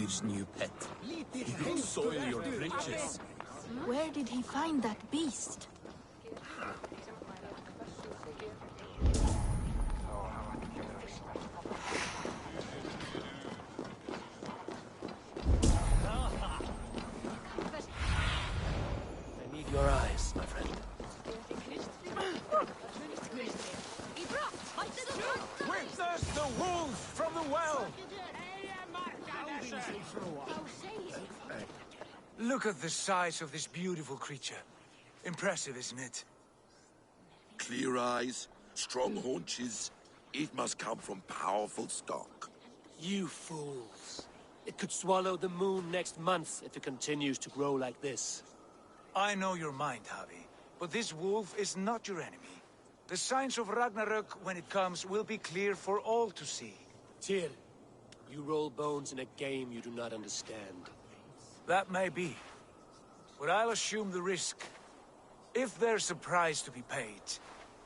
Tyr's new pet. He will soil your bridges. Where did he find that beast? I need your eyes, my friend. Witness the wolf from the well! Look at the size of this beautiful creature. Impressive, isn't it? Clear eyes, strong haunches. It must come from powerful stock. You fools. It could swallow the moon next month if it continues to grow like this. I know your mind, Javi, but this wolf is not your enemy. The signs of Ragnarök, when it comes, will be clear for all to see. Tyr, you roll bones in a game you do not understand. That may be, but I'll assume the risk. If there's a price to be paid,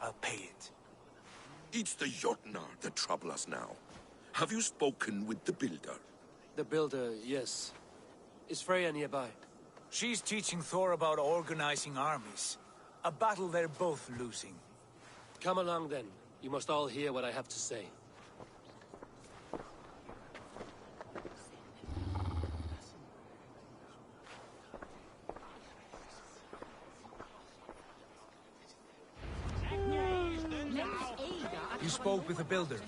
I'll pay it. It's the Jotnar that trouble us now. Have you spoken with the builder? The builder, yes. Is Freya nearby? She's teaching Thor about organizing armies. A battle they're both losing. Come along then. You must all hear what I have to say. You spoke with the builder.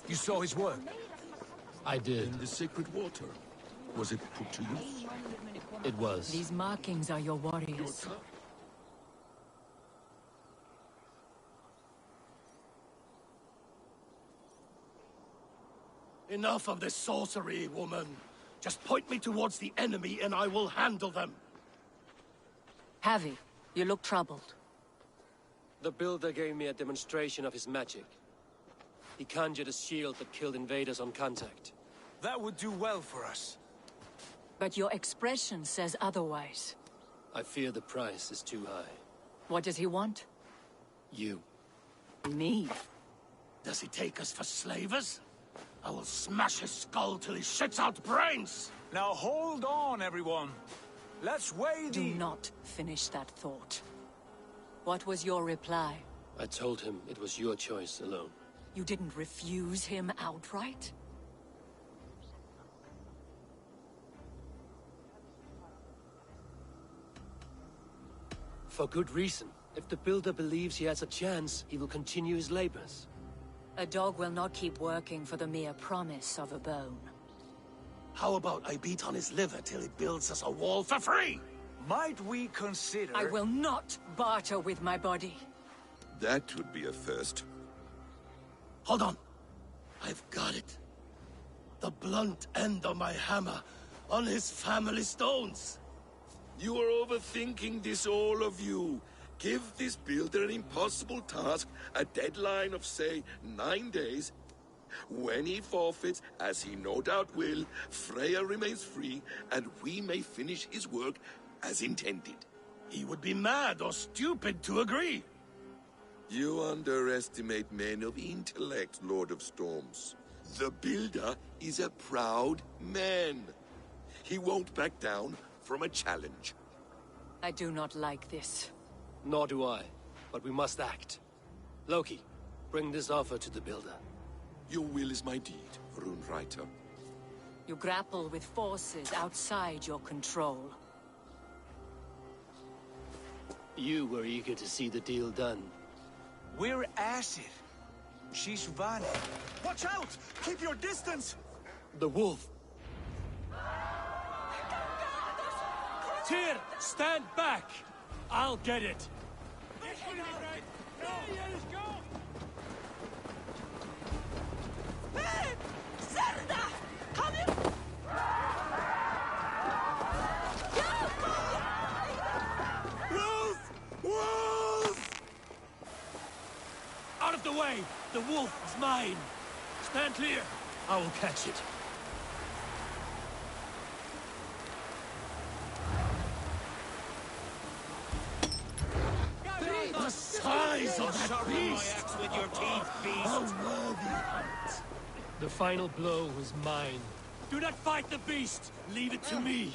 You saw his work. I did. In the sacred water. Was it put to use? It was. These markings are your warriors. Enough of this sorcery, woman. Just point me towards the enemy and I will handle them. Javi, you look troubled. The builder gave me a demonstration of his magic. He conjured a shield that killed invaders on contact. That would do well for us. But your expression says otherwise. I fear the price is too high. What does he want? You. Me? Does he take us for slavers? I will smash his skull till he shits out brains! Now hold on, everyone. Let's weigh the... Do not finish that thought. What was your reply? I told him it was your choice alone. You didn't refuse him outright? For good reason. If the builder believes he has a chance, he will continue his labors. A dog will not keep working for the mere promise of a bone. How about I beat on his liver till he builds us a wall for free? Might we consider... I will not barter with my body. That would be a first. Hold on. I've got it. The blunt end of my hammer on his family stones. You are overthinking this, all of you. Give this builder an impossible task, a deadline of, say, 9 days. When he forfeits, as he no doubt will, Freya remains free, and we may finish his work as intended. He would be mad or stupid to agree. You underestimate men of intellect, Lord of Storms. The builder is a proud man. He won't back down from a challenge. I do not like this. Nor do I, but we must act. Loki, bring this offer to the builder. Your will is my deed, Runewriter. You grapple with forces outside your control. You were eager to see the deal done. We're Acid. She's Vani. Watch out! Keep your distance! The wolf! Tyr, stand back! I'll get it! Out of the way! The wolf is mine! Stand clear! I will catch it. The size of that beast! With your teeth, beast. A worthy hunt. The final blow was mine. Do not fight the beast! Leave it to me!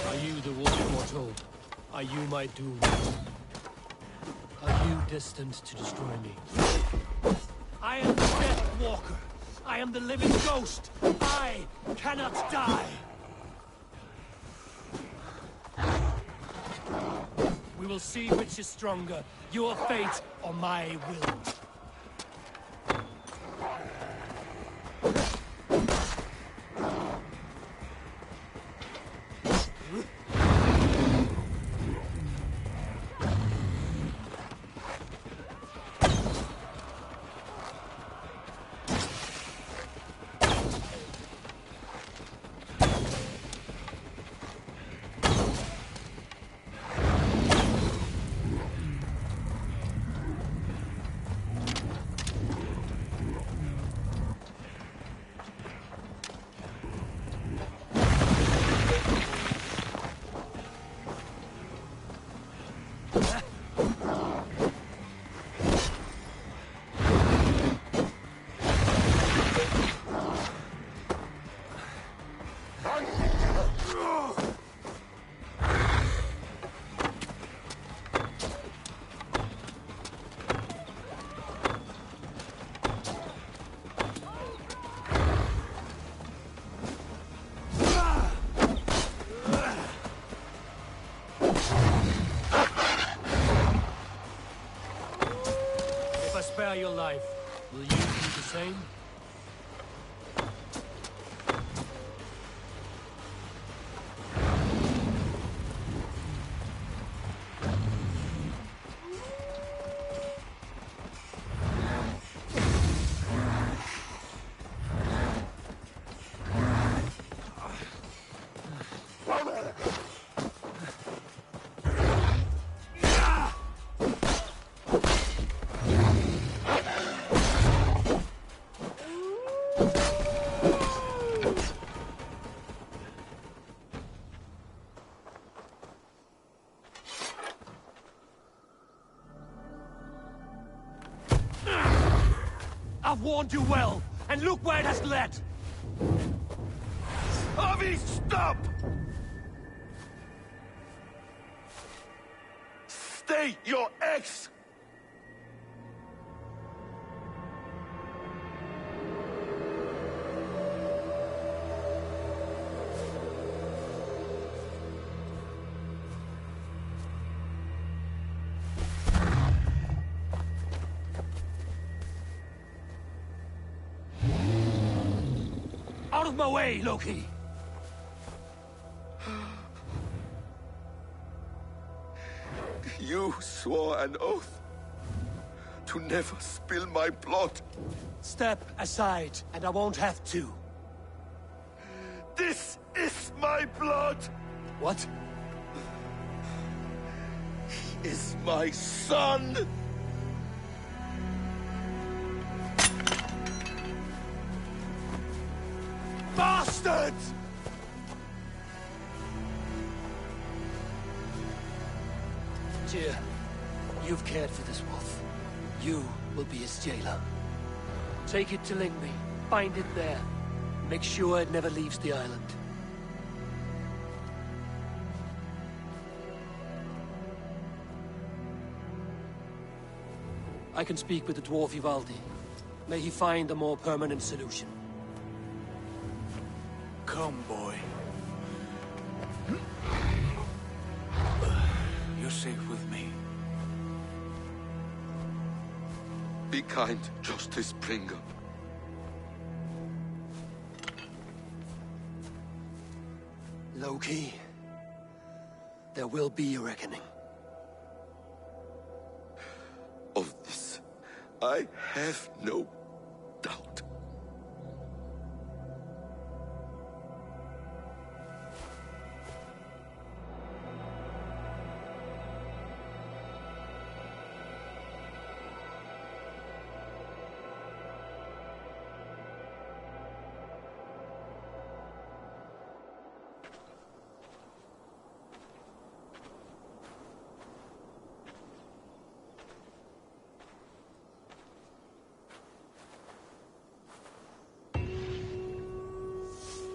Are you the wolf mortal? Are you my doom? Are you destined to destroy me? I am the Death Walker. I am the living ghost. I cannot die. We will see which is stronger, your fate or my will. Spare your life. Will you do the same? I've warned you well, and look where it has led! Avi, stop! Stay your ex! Out of my way, Loki! You swore an oath to never spill my blood. Step aside, and I won't have to. This is my blood! What? He is my son! Bastards! Tyr, you've cared for this wolf. You will be his jailer. Take it to Lingme. Find it there. Make sure it never leaves the island. I can speak with the dwarf Ivaldi. May he find a more permanent solution. Come, boy. you're safe with me. Be kind, Justice Bringer. Loki, there will be a reckoning. Of this, I have no doubt.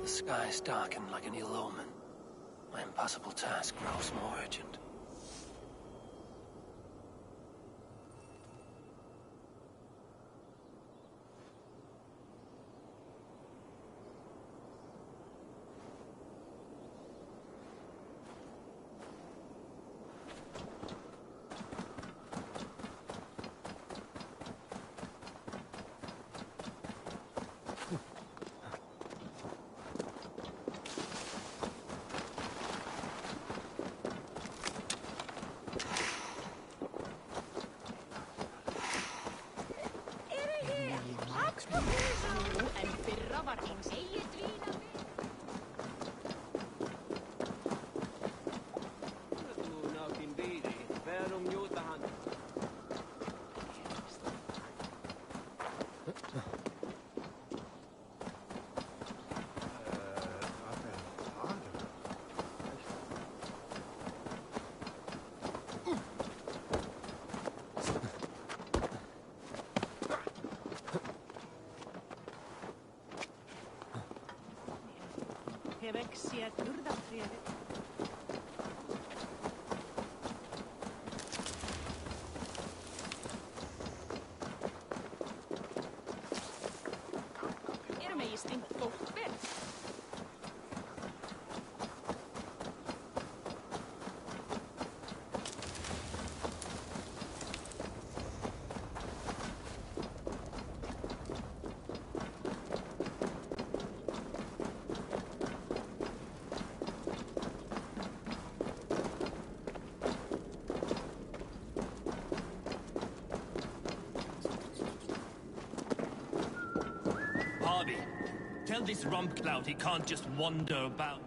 The skies darken like an ill omen. My impossible task grows more urgent. Tell this rump clout he can't just wander about.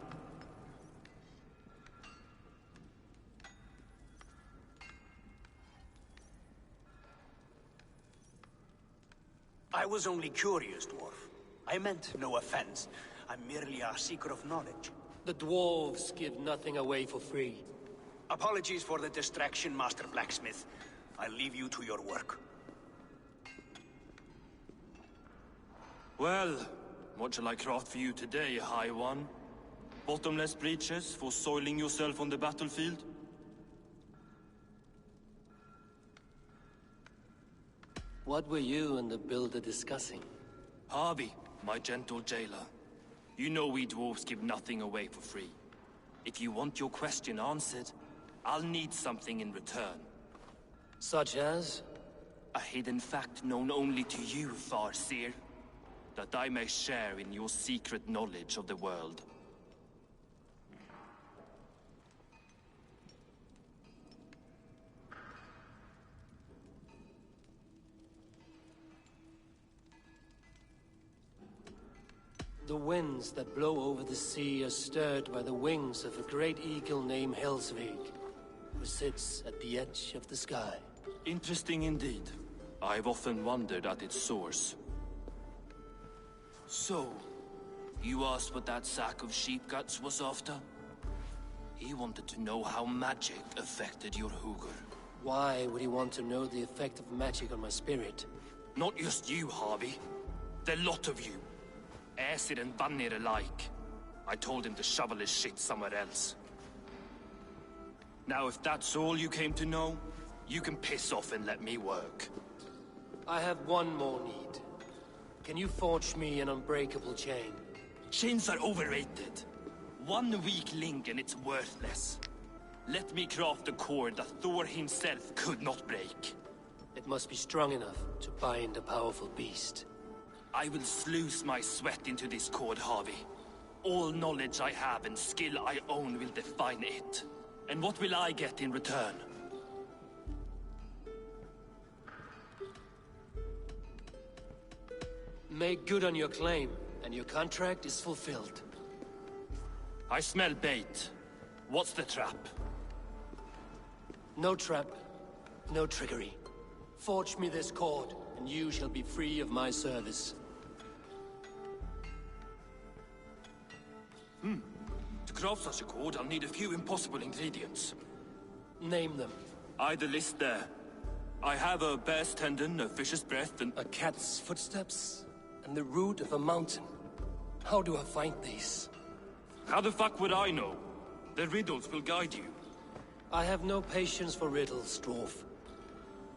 I was only curious, dwarf. I meant no offense. I'm merely a seeker of knowledge. The dwarves give nothing away for free. Apologies for the distraction, Master Blacksmith. I'll leave you to your work. Well, what shall I craft for you today, High One? Bottomless breeches for soiling yourself on the battlefield? What were you and the builder discussing? Harvey, my gentle jailer. You know we dwarves give nothing away for free. If you want your question answered, I'll need something in return. Such as? A hidden fact known only to you, Farseer. That I may share in your secret knowledge of the world. The winds that blow over the sea are stirred by the wings of a great eagle named Helsvig, who sits at the edge of the sky. Interesting indeed. I've often wondered at its source. So, you asked what that sack of sheep guts was after? He wanted to know how magic affected your Hugr. Why would he want to know the effect of magic on my spirit? Not just you, Harvey. The lot of you. Aesir and Vanir alike. I told him to shovel his shit somewhere else. Now, if that's all you came to know, you can piss off and let me work. I have one more need. Can you forge me an unbreakable chain? Chains are overrated. One weak link and it's worthless. Let me craft a cord that Thor himself could not break. It must be strong enough to bind a powerful beast. I will sluice my sweat into this cord, Harvey. All knowledge I have and skill I own will define it. And what will I get in return? Make good on your claim, and your contract is fulfilled. I smell bait. What's the trap? No trap, no trickery. Forge me this cord, and you shall be free of my service. To craft such a cord, I'll need a few impossible ingredients. Name them. The list there. I have a bear's tendon, a fish's breath, and... A cat's footsteps, and the root of a mountain. How do I find these? How the fuck would I know? The riddles will guide you. I have no patience for riddles, dwarf.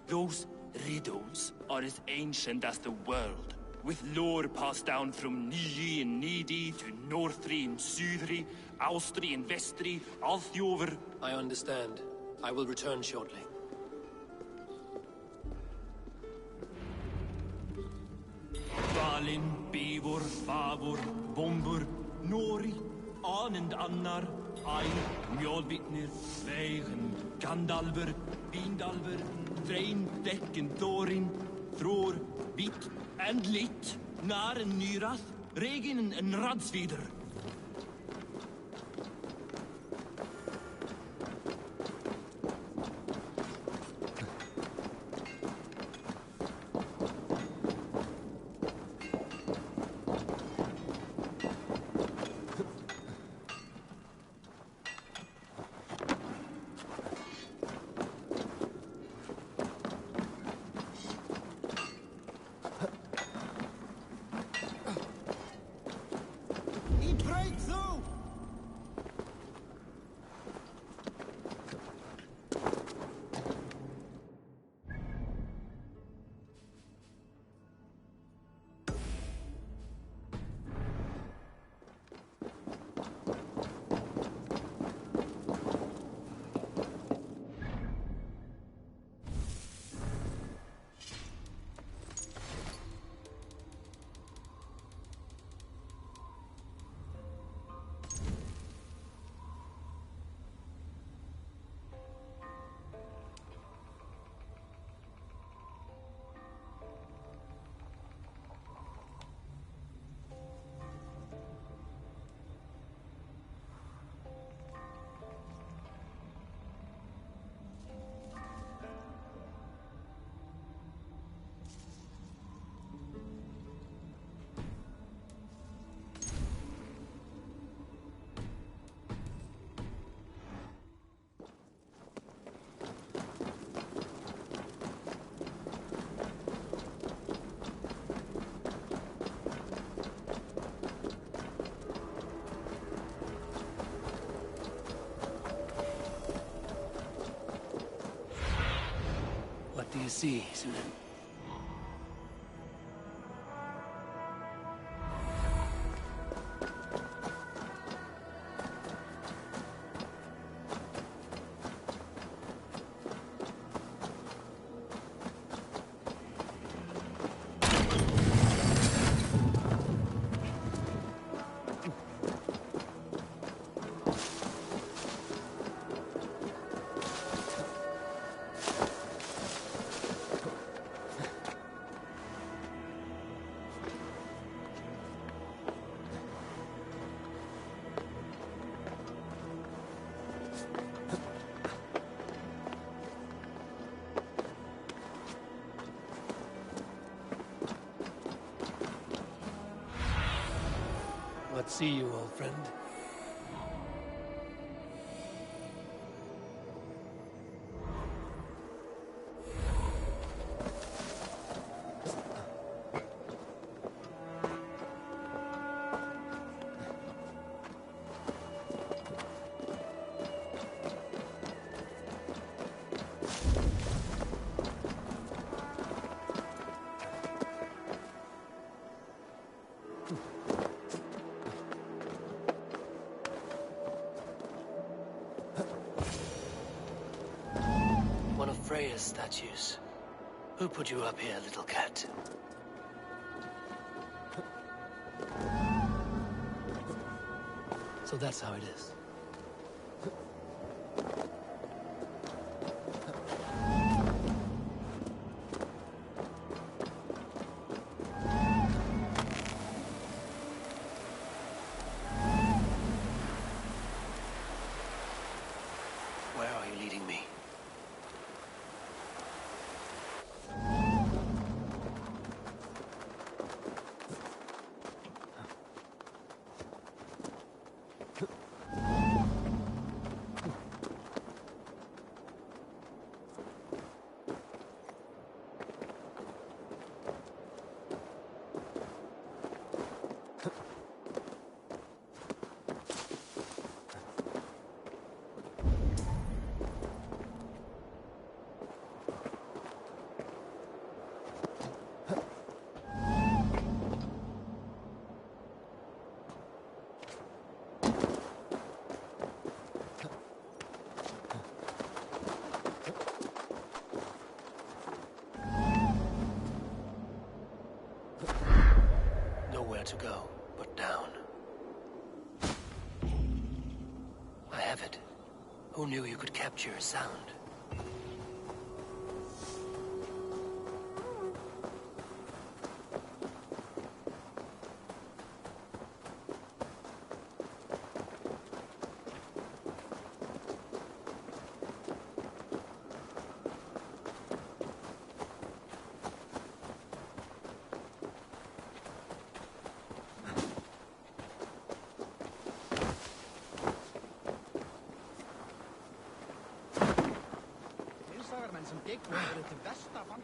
Those riddles are as ancient as the world, with lore passed down from Niji and Nidi to Northri and Sudri, Austri and Vestri, Althjover. I understand. I will return shortly. Valin, Bivor, Favor, Bombur, Nori, Anand Annar, Ai, Mjolvitnir, Veigen, Gandalver, Vindalver, Threin, Dekken, Thorin, Thror, Vit, and Lit, Nar and Nyrath, Regin and Radsvider. What do you see, Sunan? What see you, old friend? Curious statues. Who put you up here, little cat? So that's how it is. Where are you leading me? Nowhere to go but down. I have it. Who knew you could capture a sound? Sem gigg voru til versta vann.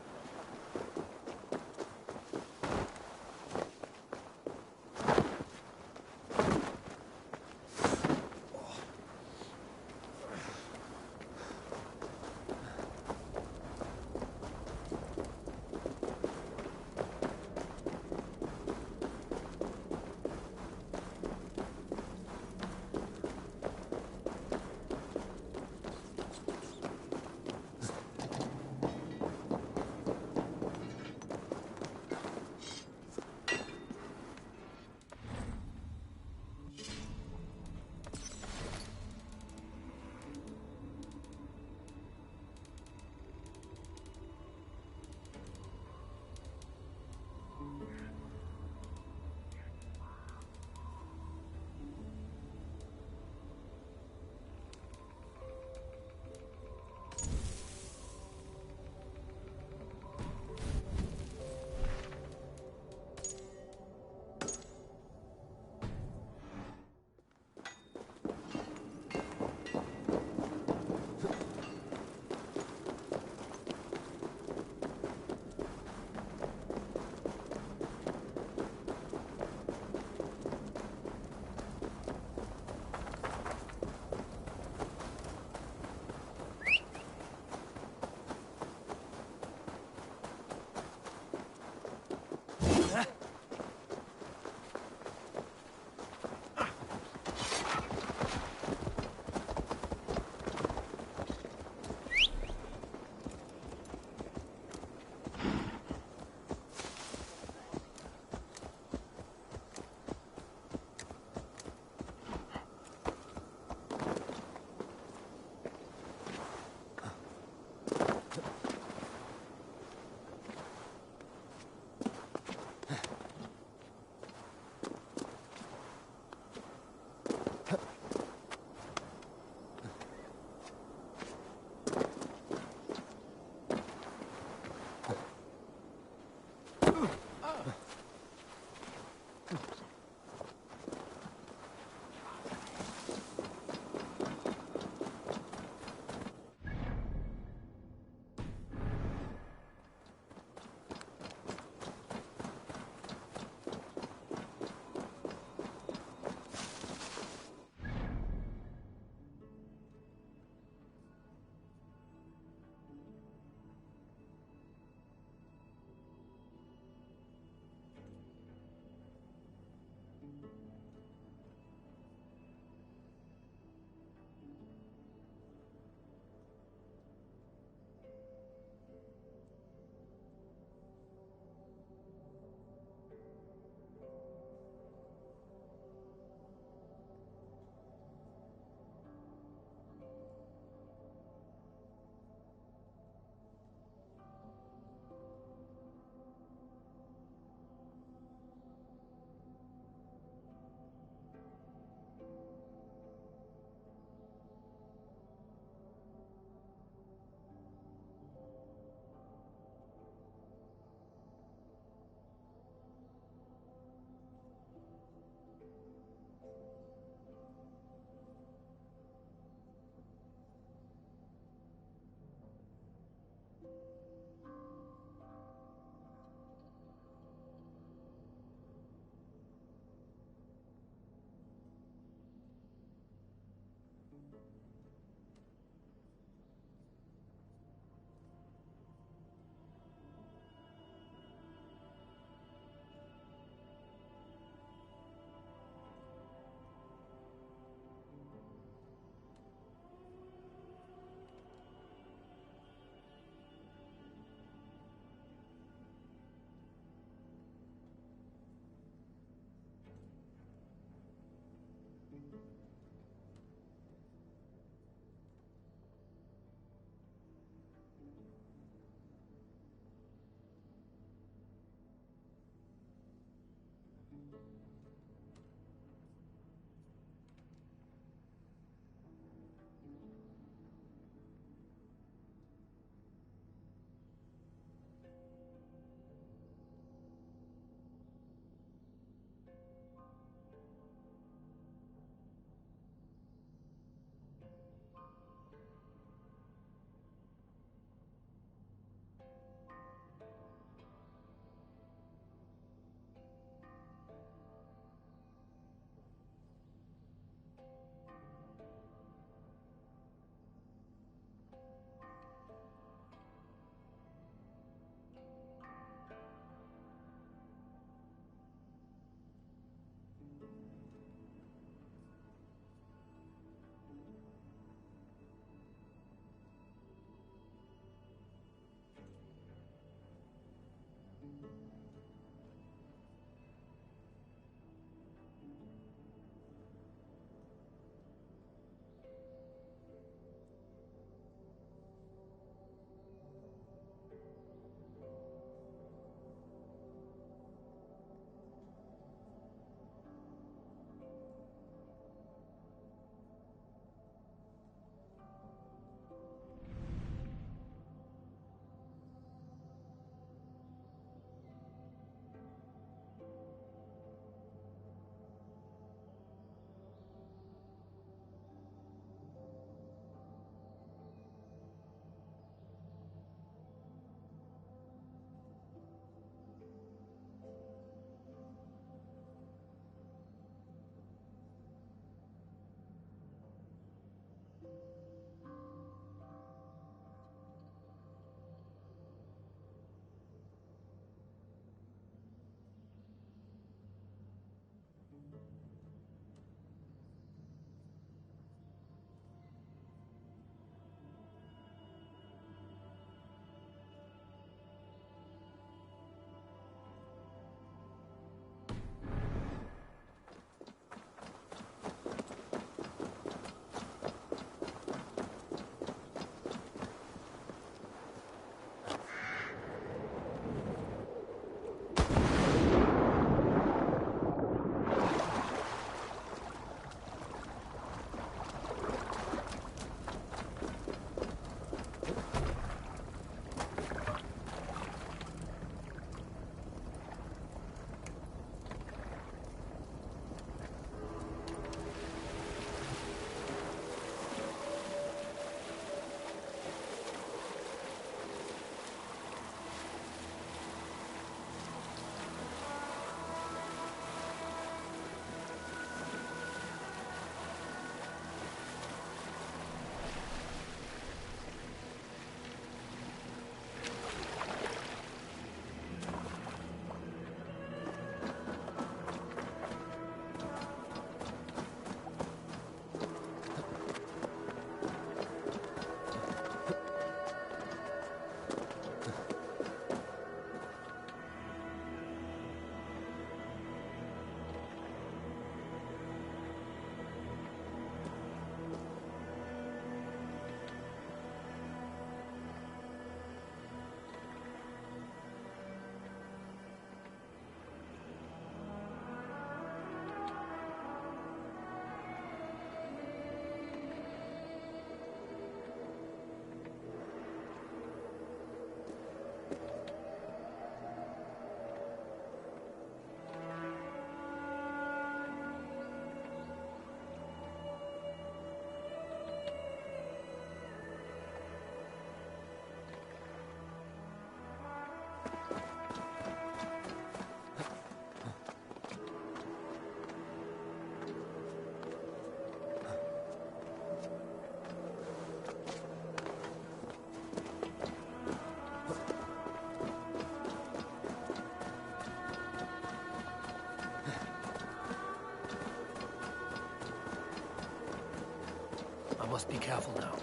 must be careful now.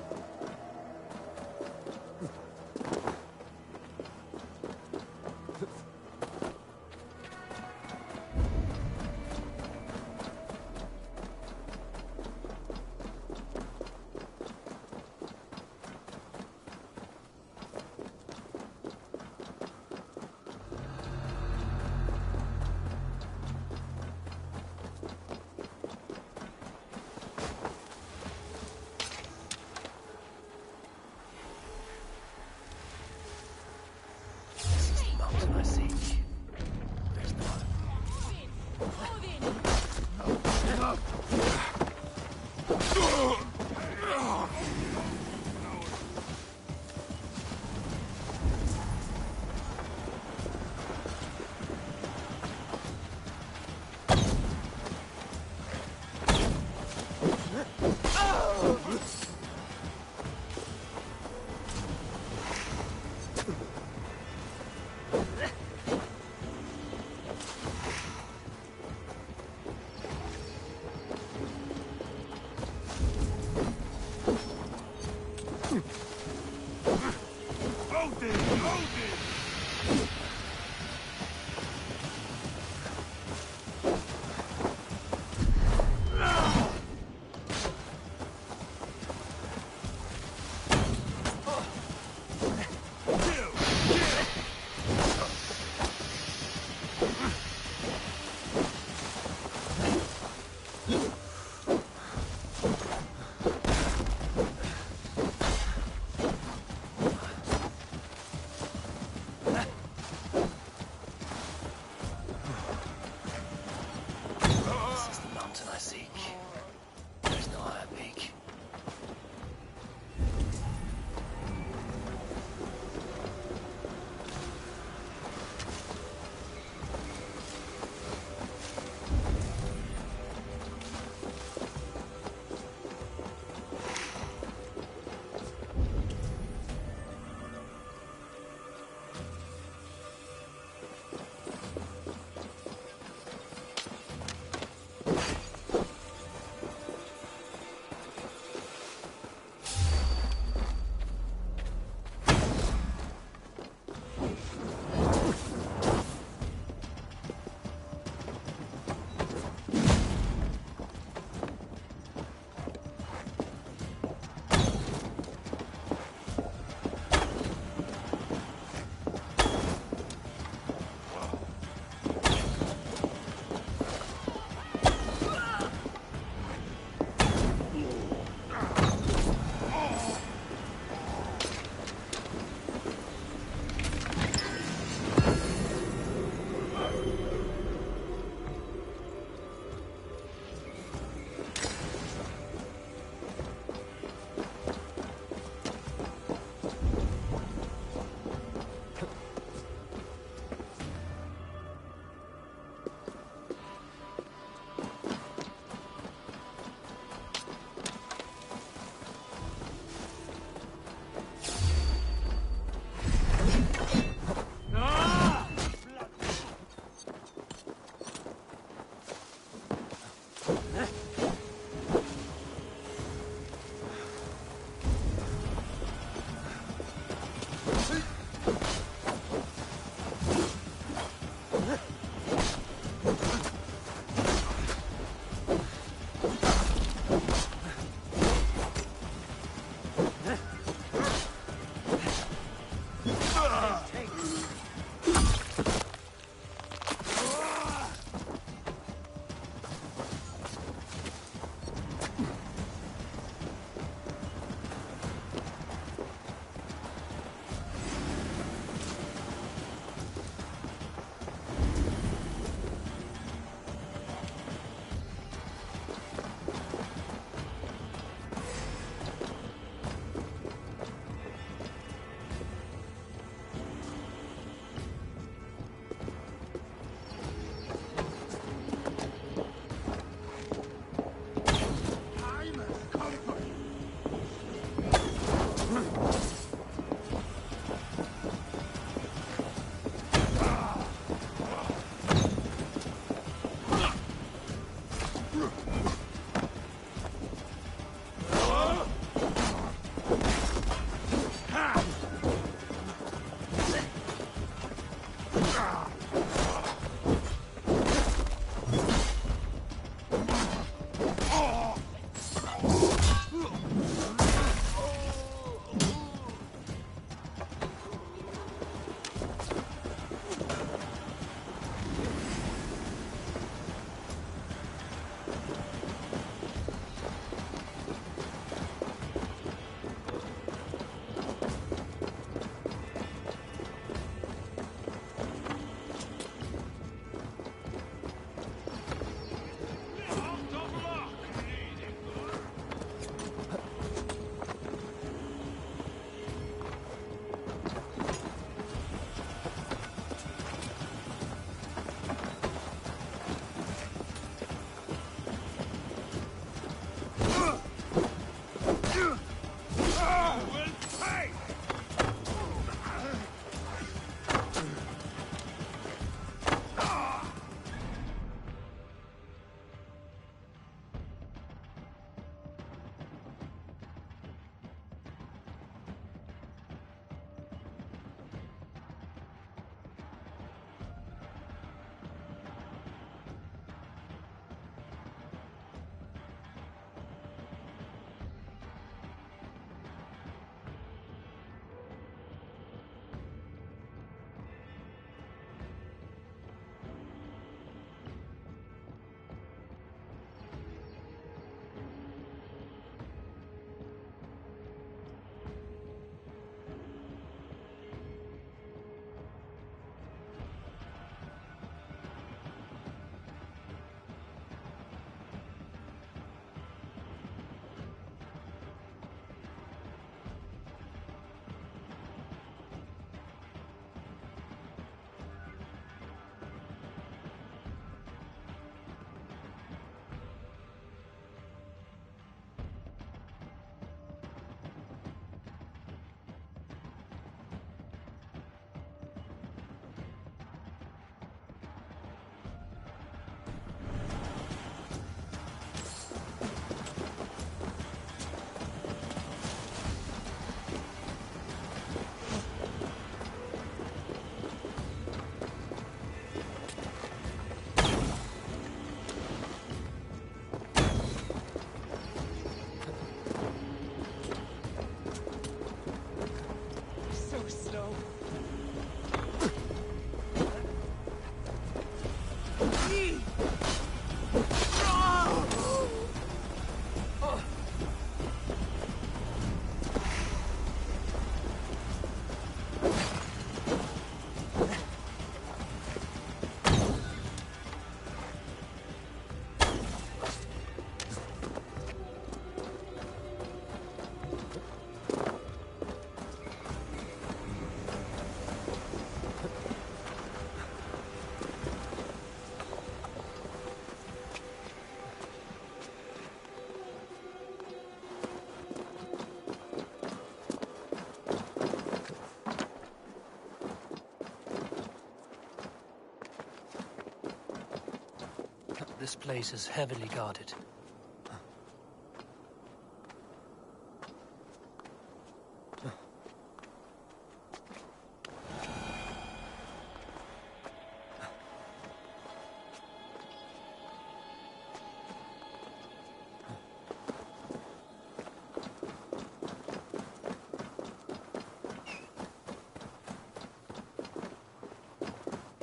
This place is heavily guarded.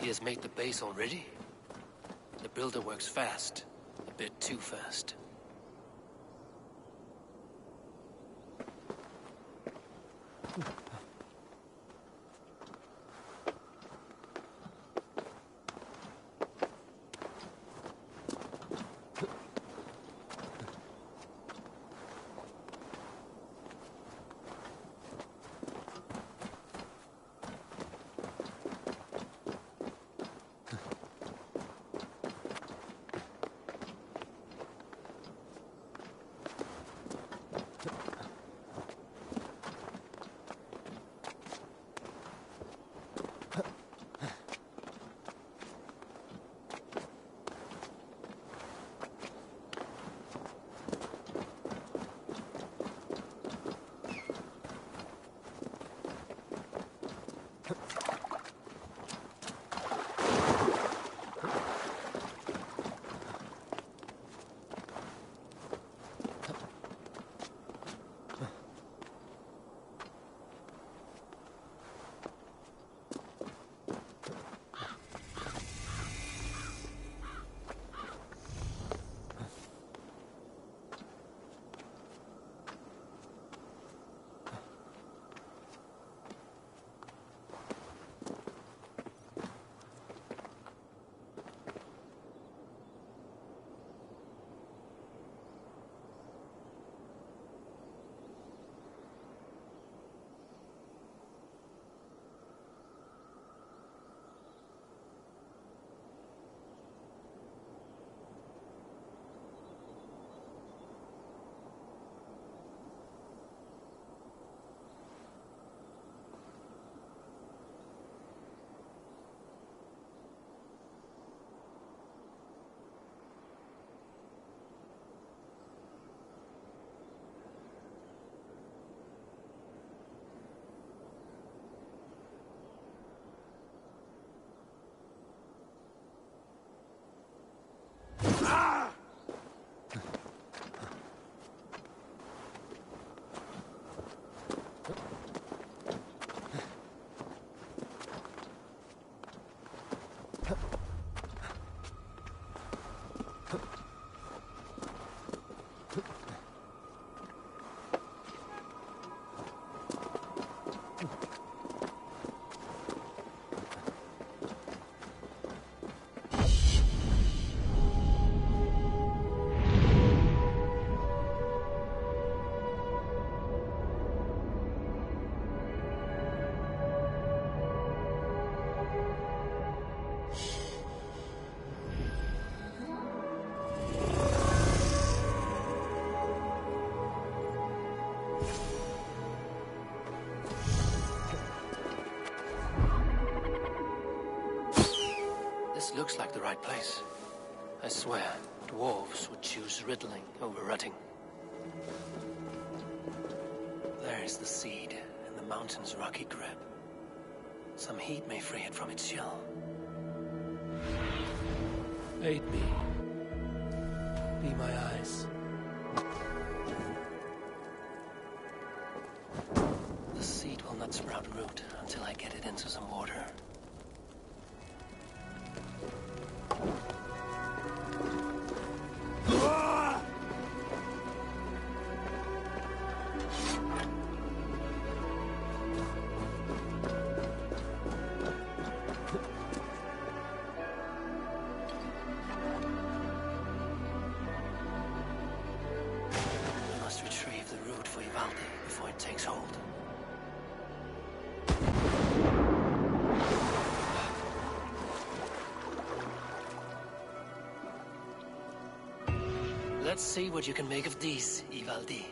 He has made the base already? The builder works fast. A bit too fast. This looks like the right place. I swear, dwarves would choose riddling over rutting. There's the seed in the mountain's rocky grip. Some heat may free it from its shell. Aid me. Be my eyes. The seed will not sprout root until I get it into some water. Before it takes hold. Let's see what you can make of these, Ivaldi.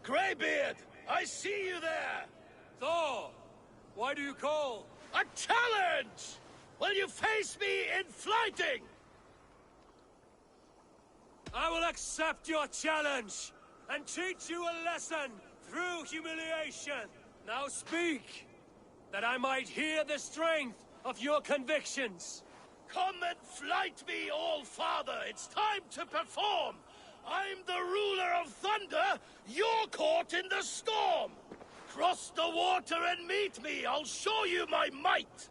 Greybeard! I see you there! Thor! Why do you call? A challenge! Will you face me in fighting? I will accept your challenge and teach you a lesson through humiliation. Now speak, that I might hear the strength of your convictions. Come and fight me, All-Father! It's time to perform! I'm the ruler of thunder, you're caught in the storm! Cross the water and meet me, I'll show you my might!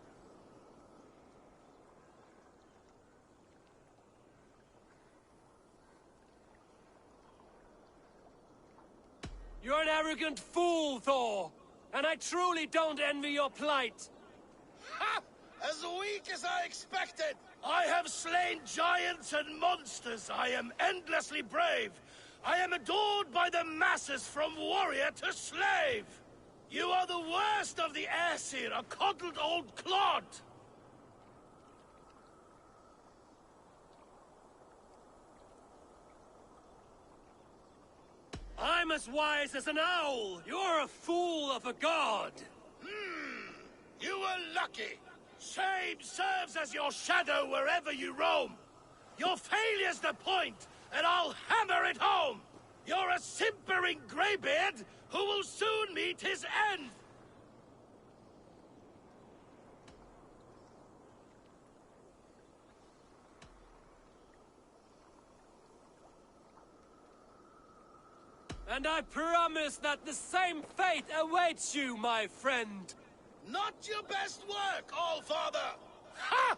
You're an arrogant fool, Thor! And I truly don't envy your plight! Ha! As weak as I expected! I have slain giants and monsters. I am endlessly brave. I am adored by the masses from warrior to slave. You are the worst of the Aesir, a coddled old clod. I'm as wise as an owl. You're a fool of a god. You were lucky. Shame serves as your shadow wherever you roam. Your failure's the point, and I'll hammer it home. You're a simpering greybeard who will soon meet his end. And I promise that the same fate awaits you, my friend. Not your best work, Allfather! Ha!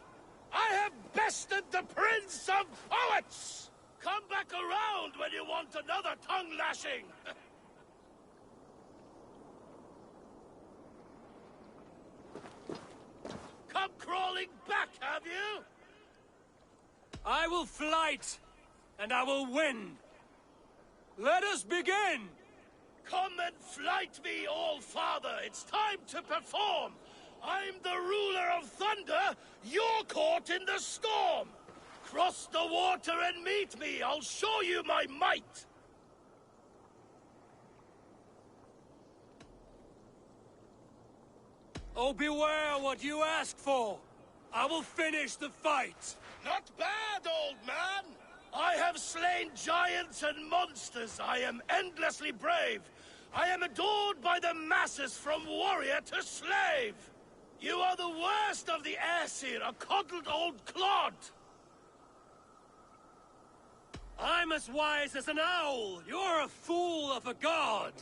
I have bested the Prince of Poets! Come back around when you want another tongue-lashing! Come crawling back, have you? I will fight, and I will win. Let us begin! Come and flight me, All-Father! It's time to perform! I'm the ruler of thunder, you're caught in the storm! Cross the water and meet me, I'll show you my might! Oh, beware what you ask for! I will finish the fight! Not bad, old man! I have slain giants and monsters. I am endlessly brave. I am adored by the masses from warrior to slave. You are the worst of the Aesir, a coddled old clod. I'm as wise as an owl. You're a fool of a god.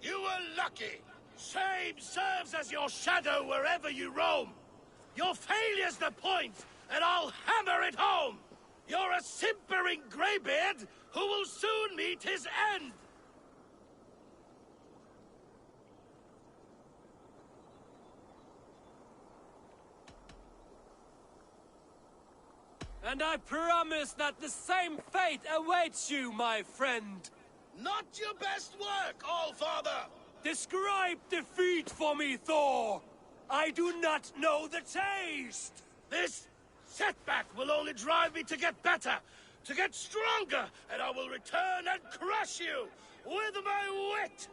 You were lucky. Shame serves as your shadow wherever you roam. Your failure's the point, and I'll hammer it home. You're a simpering greybeard who will soon meet his end! And I promise that the same fate awaits you, my friend. Not your best work, Allfather! Describe defeat for me, Thor! I do not know the taste! This setback will only drive me to get better, to get stronger, and I will return and crush you with my wit!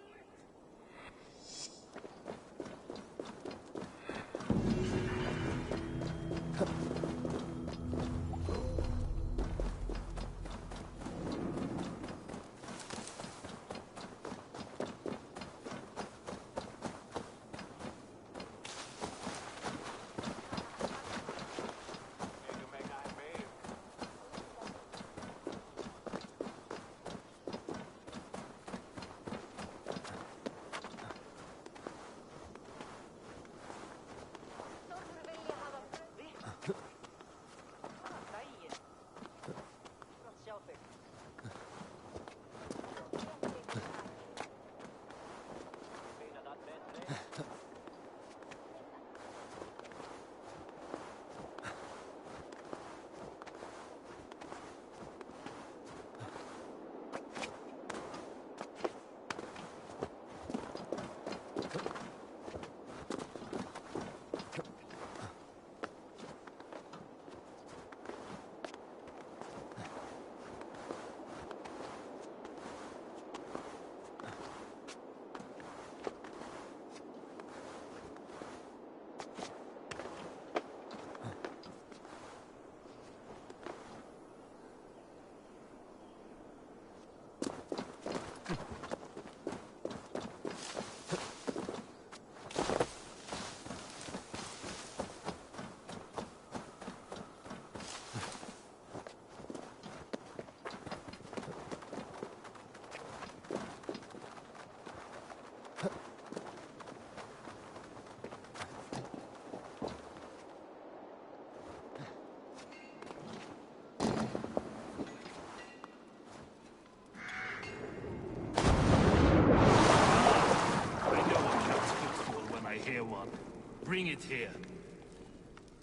bring it here?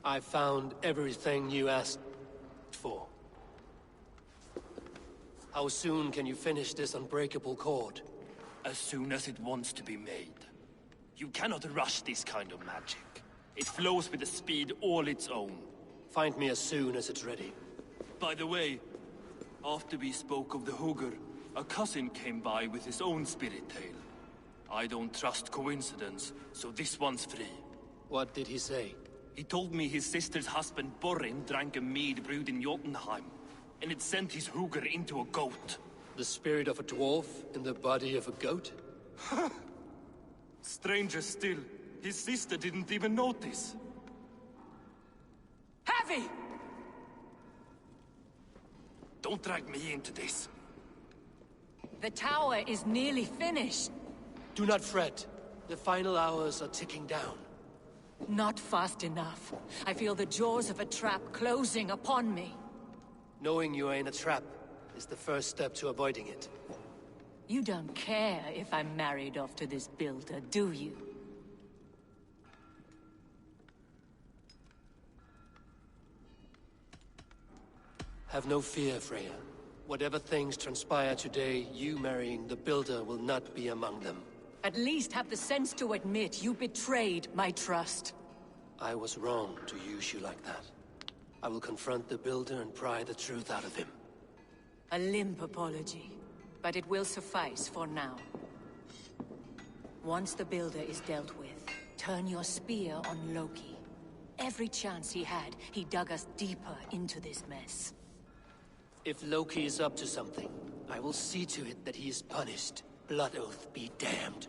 I found everything you asked for. How soon can you finish this unbreakable cord? As soon as it wants to be made. You cannot rush this kind of magic. It flows with a speed all its own. Find me as soon as it's ready. By the way, after we spoke of the Hugr, a cousin came by with his own spirit tale. I don't trust coincidence, so this one's free. What did he say? He told me his sister's husband Borin drank a mead brewed in Jotunheim, and it sent his Hugr into a goat. The spirit of a dwarf in the body of a goat? Stranger still, his sister didn't even notice. Heavy! Don't drag me into this. The tower is nearly finished. Do not fret. The final hours are ticking down. Not fast enough. I feel the jaws of a trap closing upon me. Knowing you are in a trap is the first step to avoiding it. You don't care if I'm married off to this builder, do you? Have no fear, Freya. Whatever things transpire today, you marrying the builder will not be among them. At least have the sense to admit you betrayed my trust. I was wrong to use you like that. I will confront the builder and pry the truth out of him. A limp apology, but it will suffice for now. Once the builder is dealt with, turn your spear on Loki. Every chance he had, he dug us deeper into this mess. If Loki is up to something, I will see to it that he is punished. Blood Oath be damned.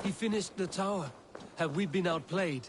He finished the tower. Have we been outplayed?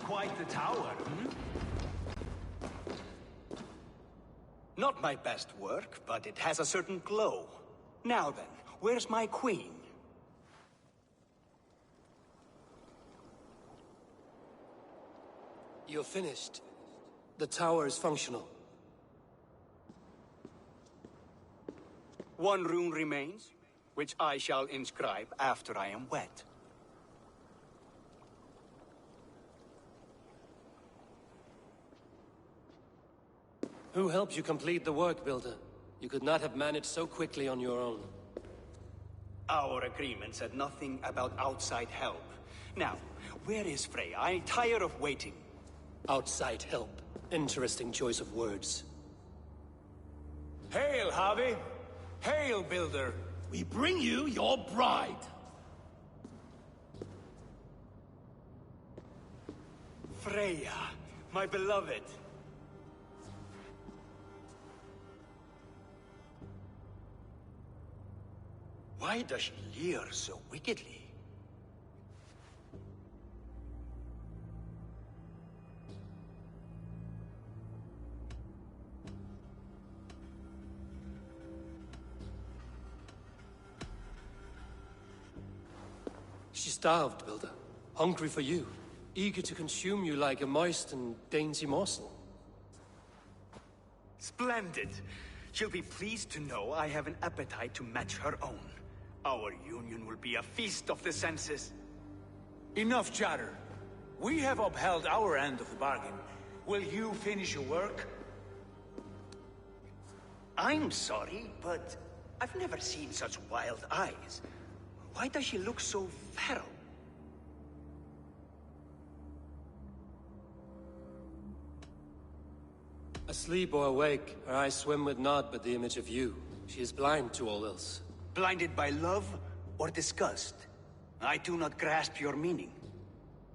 Quite the tower, hmm? Not my best work, but it has a certain glow. Now then, where's my queen? You're finished. The tower is functional. One rune remains, which I shall inscribe after I am wet. Who helped you complete the work, Builder? You could not have managed so quickly on your own. Our agreement said nothing about outside help. Now, where is Freya? I'm tired of waiting. Outside help. Interesting choice of words. Hail, Javi! Hail, Builder! We bring you your bride. Freya, my beloved. Why does she leer so wickedly? She's starved, Builder. Hungry for you. Eager to consume you like a moist and dainty morsel. Splendid. She'll be pleased to know I have an appetite to match her own. Our union will be a feast of the senses. Enough chatter. We have upheld our end of the bargain. Will you finish your work? I'm sorry, but I've never seen such wild eyes. Why does she look so feral? Asleep or awake, her eyes swim with naught but the image of you. She is blind to all else. Blinded by love or disgust? I do not grasp your meaning.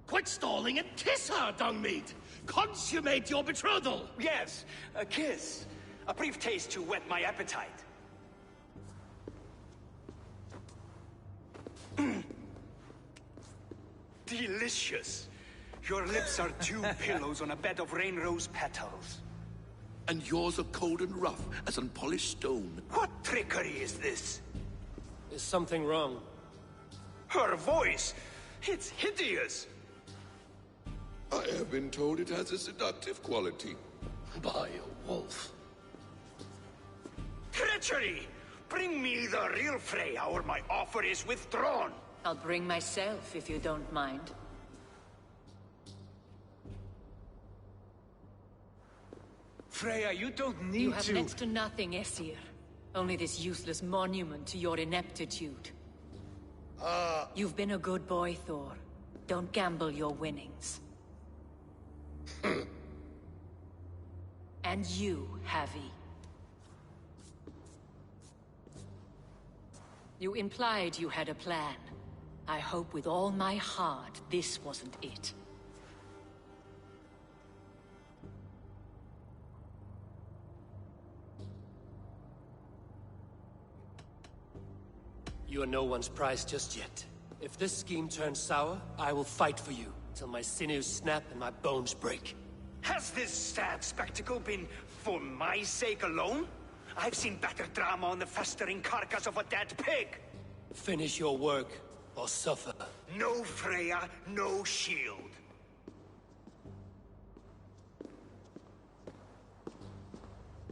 Quit stalling and kiss her, Dungmeat! Consummate your betrothal! Yes, a kiss. A brief taste to whet my appetite. Delicious. Your lips are two pillows on a bed of rain rose petals. And yours are cold and rough as unpolished stone. What trickery is this? Is something wrong? Her voice! It's hideous! I have been told it has a seductive quality. By a wolf. Treachery! Bring me the real Freya or my offer is withdrawn! I'll bring myself if you don't mind. Freya, you don't need to... You have next to nothing, Aesir. Only this useless monument to your ineptitude. You've been a good boy, Thor. Don't gamble your winnings. And you, Havi. You implied you had a plan. I hope with all my heart this wasn't it. You are no one's prize just yet. If this scheme turns sour, I will fight for you, till my sinews snap and my bones break. Has this sad spectacle been for my sake alone? I've seen better drama on the festering carcass of a dead pig! Finish your work, or suffer. No Freya, no shield.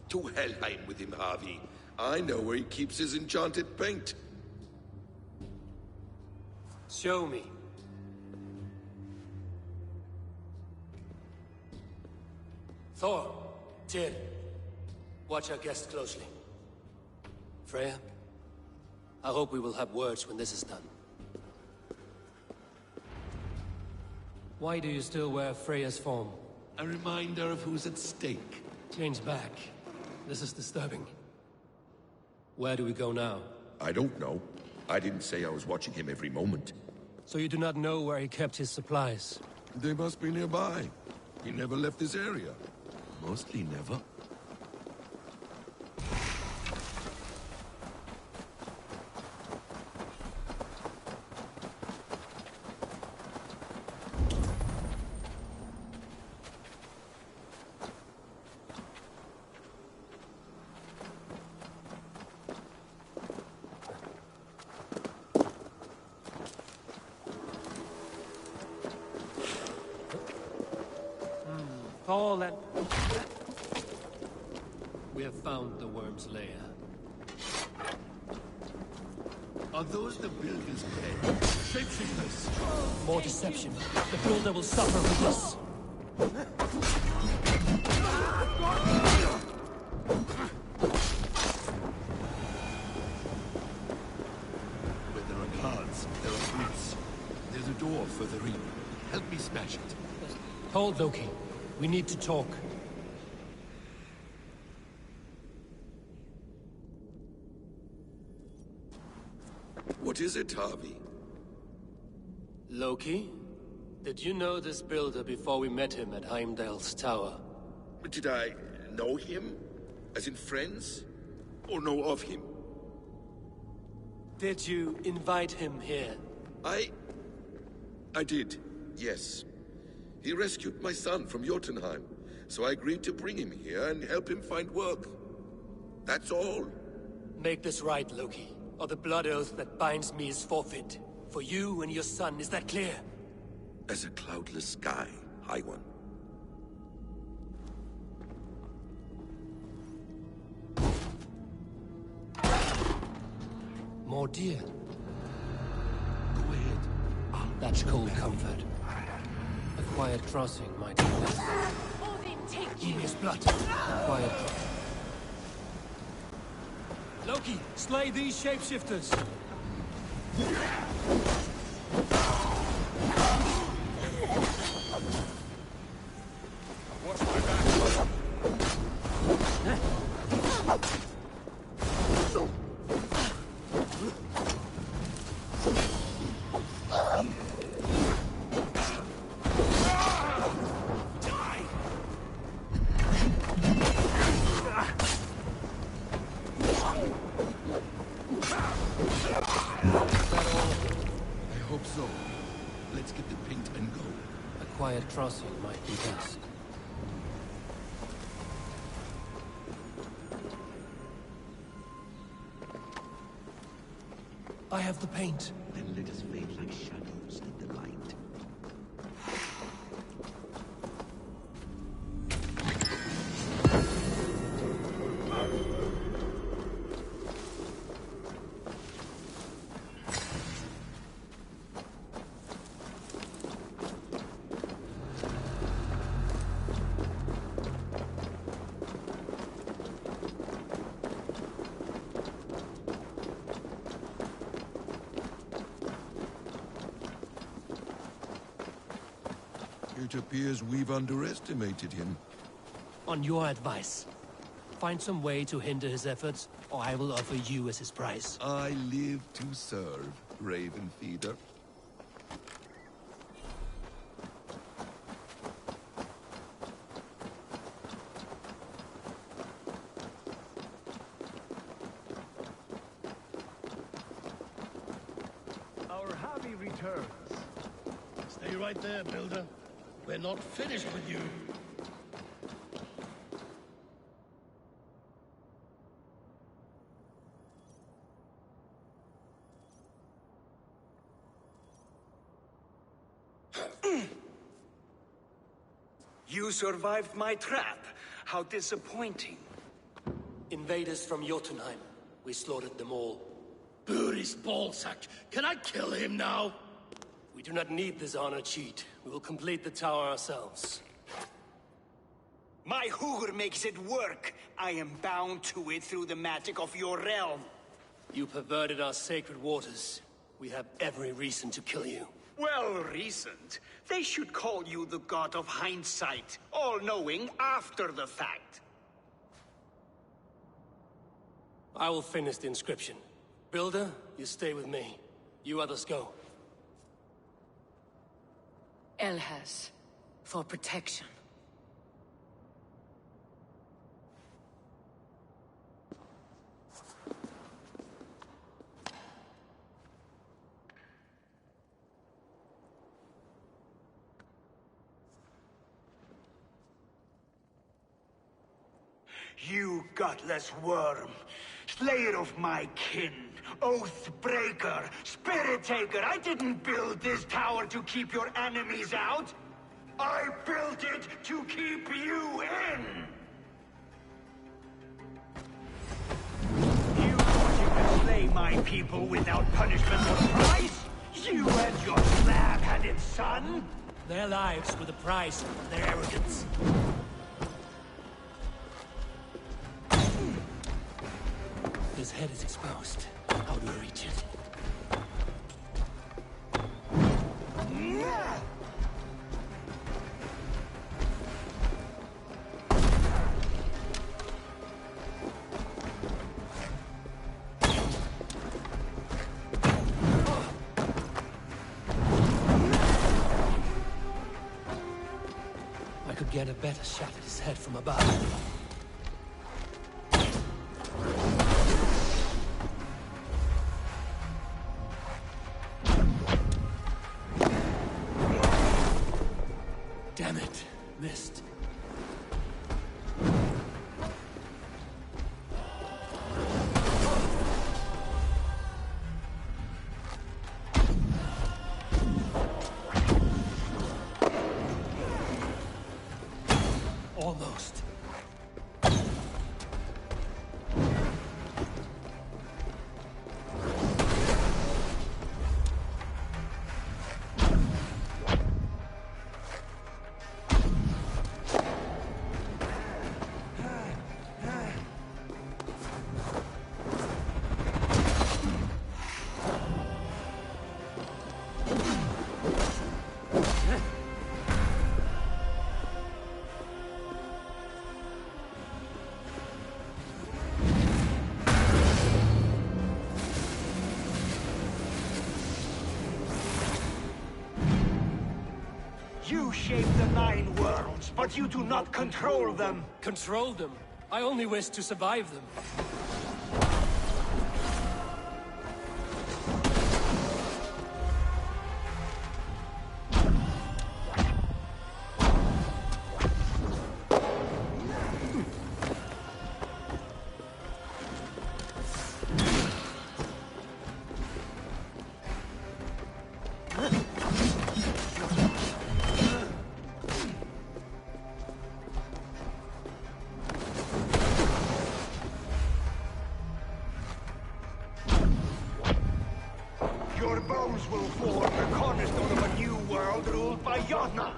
To Helheim with him, Harvey. I know where he keeps his enchanted paint. Show me. Thor, Tyr, watch our guest closely. Freya, I hope we will have words when this is done. Why do you still wear Freya's form? A reminder of who's at stake. Change back. This is disturbing. Where do we go now? I don't know. I didn't say I was watching him every moment. So you do not know where he kept his supplies? They must be nearby. He never left this area. Mostly never. Fall and... We have found the worm's lair. Are those the builder's pen? Shapeshifters! More deception. The builder will suffer with this. Where there are cards, there are brutes. There's a door further in. Help me smash it. Hold, Loki. We need to talk. What is it, Harvey? Loki? Did you know this builder before we met him at Heimdall's tower? Did I know him? As in friends? Or know of him? Did you invite him here? I did, yes. He rescued my son from Jotunheim, so I agreed to bring him here and help him find work. That's all. Make this right, Loki, or the blood oath that binds me is forfeit. For you and your son, is that clear? As a cloudless sky, High One. More deer. Go ahead. That's cold comfort. A quiet crossing might be best. His blood. Quiet. Loki, slay these shapeshifters! Watch my back. I hope so. Let's get the paint and go. A quiet crossing might be best. I have the paint. Then let us fade like shadows in the light. It appears we've underestimated him. On your advice, find some way to hinder his efforts, or I will offer you as his prize. I live to serve, Raven Feeder. Our Harvey returns. Stay right there, Builder. We're not finished with you. You survived my trap. How disappointing. Invaders from Jotunheim. We slaughtered them all. Buri's ballsack. Can I kill him now? We do not need this honor cheat. We will complete the tower ourselves. My Hugr makes it work. I am bound to it through the magic of your realm. You perverted our sacred waters. We have every reason to kill you. Well reasoned. They should call you the god of hindsight, all-knowing after the fact. I will finish the inscription. Builder, you stay with me. You others go. Elhas, for protection. You gutless worm, slayer of my kin, oath breaker, spirit taker, I didn't build this tower to keep your enemies out. I built it to keep you in! You thought you could slay my people without punishment or price? You and your slab-handed son? Their lives were the price of their arrogance. His head is exposed. How do I reach it? I could get a better shot at his head from above. Damn it. Missed. Almost. You shape the 9 worlds, but you do not control them. Control them? I only wish to survive them. Your bones will form the cornerstone of a new world ruled by Yodna.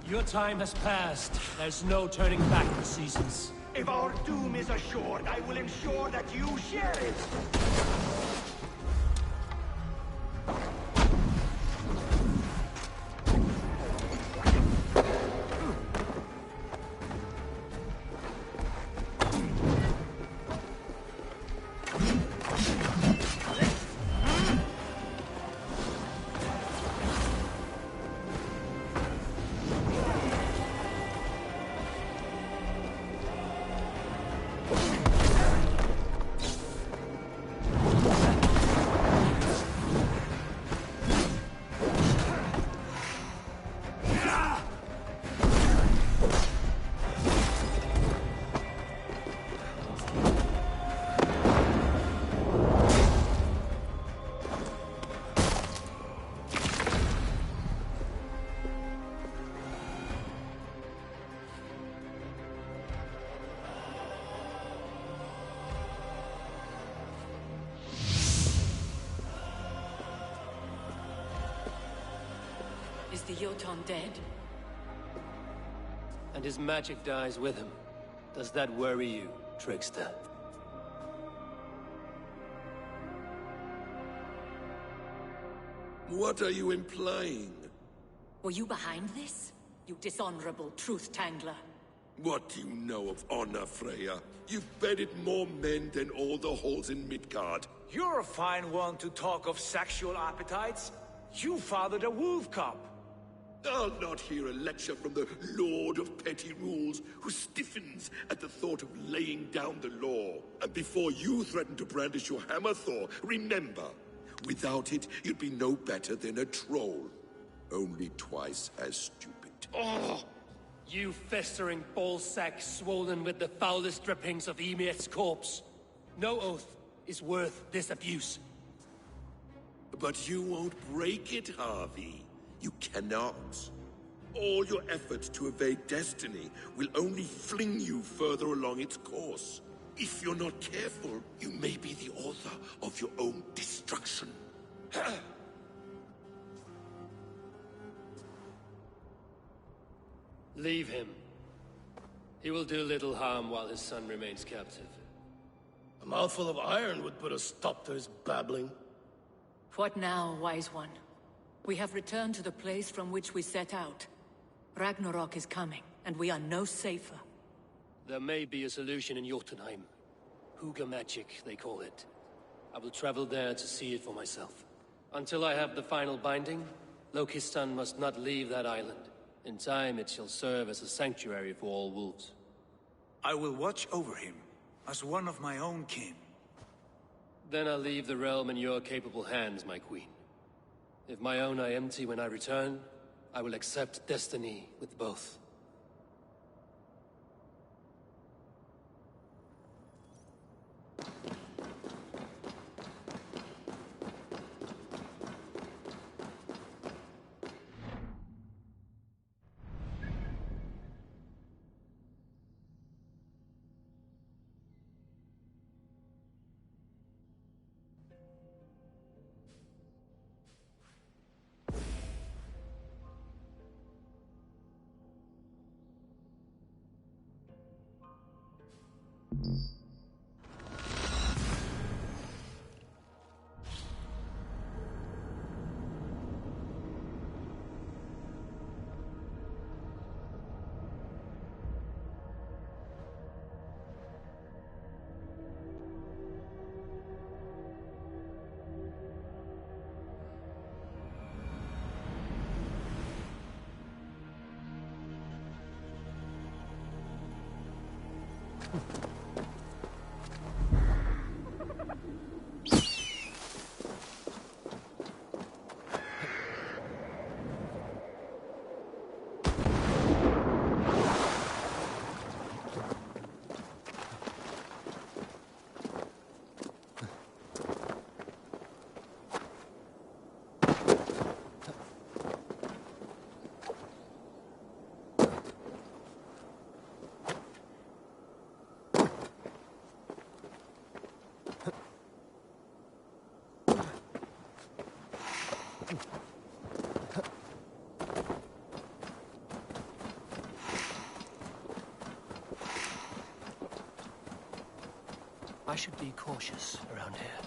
Your time has passed. There's no turning back the seasons. If our doom is assured, I will ensure that you share it. Is the Jotun dead? And his magic dies with him. Does that worry you, trickster? What are you implying? Were you behind this? You dishonorable truth-tangler. What do you know of honor, Freya? You've bedded more men than all the halls in Midgard. You're a fine one to talk of sexual appetites. You fathered a wolf cub. I'll not hear a lecture from the Lord of Petty Rules, who stiffens at the thought of laying down the law. And before you threaten to brandish your hammer, Thor, remember, without it, you'd be no better than a troll. Only twice as stupid. Oh! You festering ballsack swollen with the foulest drippings of Ymir's corpse. No oath is worth this abuse. But you won't break it, Harvey. You cannot. All your efforts to evade destiny will only fling you further along its course. If you're not careful, you may be the author of your own destruction. Leave him. He will do little harm while his son remains captive. A mouthful of iron would put a stop to his babbling. What now, wise one? We have returned to the place from which we set out. Ragnarok is coming, and we are no safer. There may be a solution in Jotunheim. Huga magic, they call it. I will travel there to see it for myself. Until I have the final binding, Lokistan must not leave that island. In time, it shall serve as a sanctuary for all wolves. I will watch over him, as one of my own kin. Then I'll leave the realm in your capable hands, my queen. If my own are empty when I return, I will accept destiny with both. I should be cautious around here.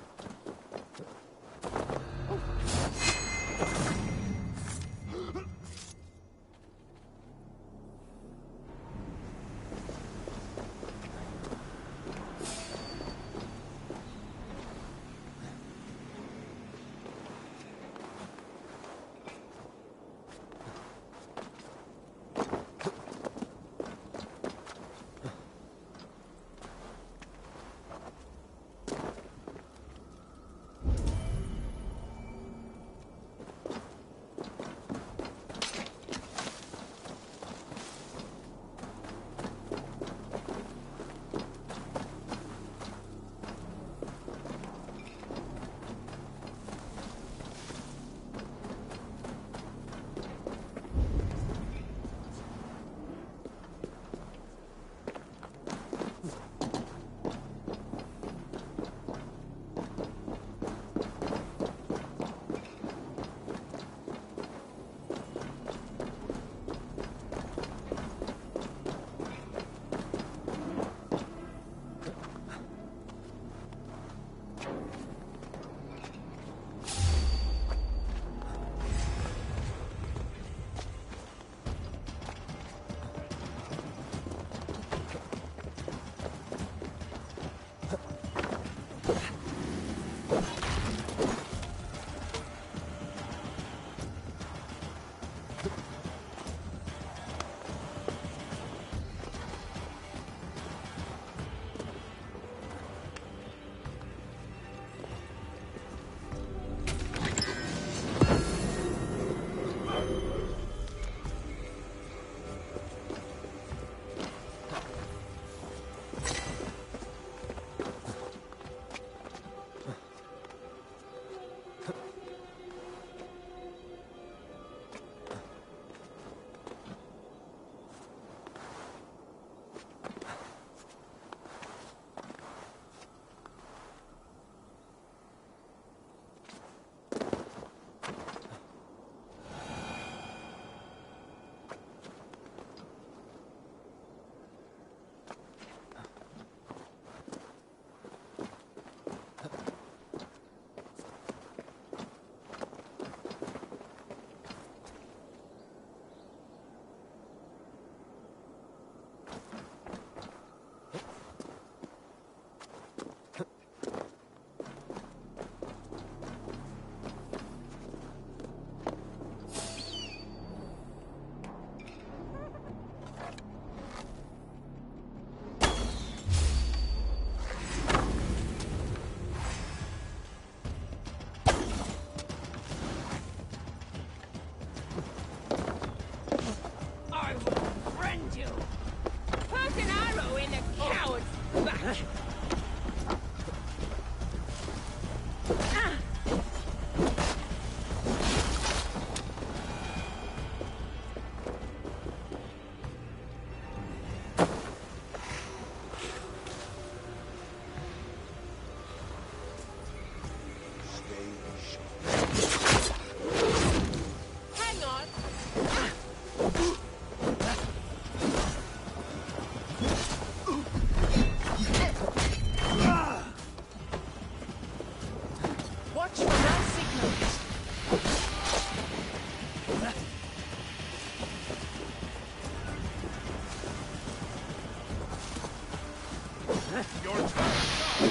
Your turn!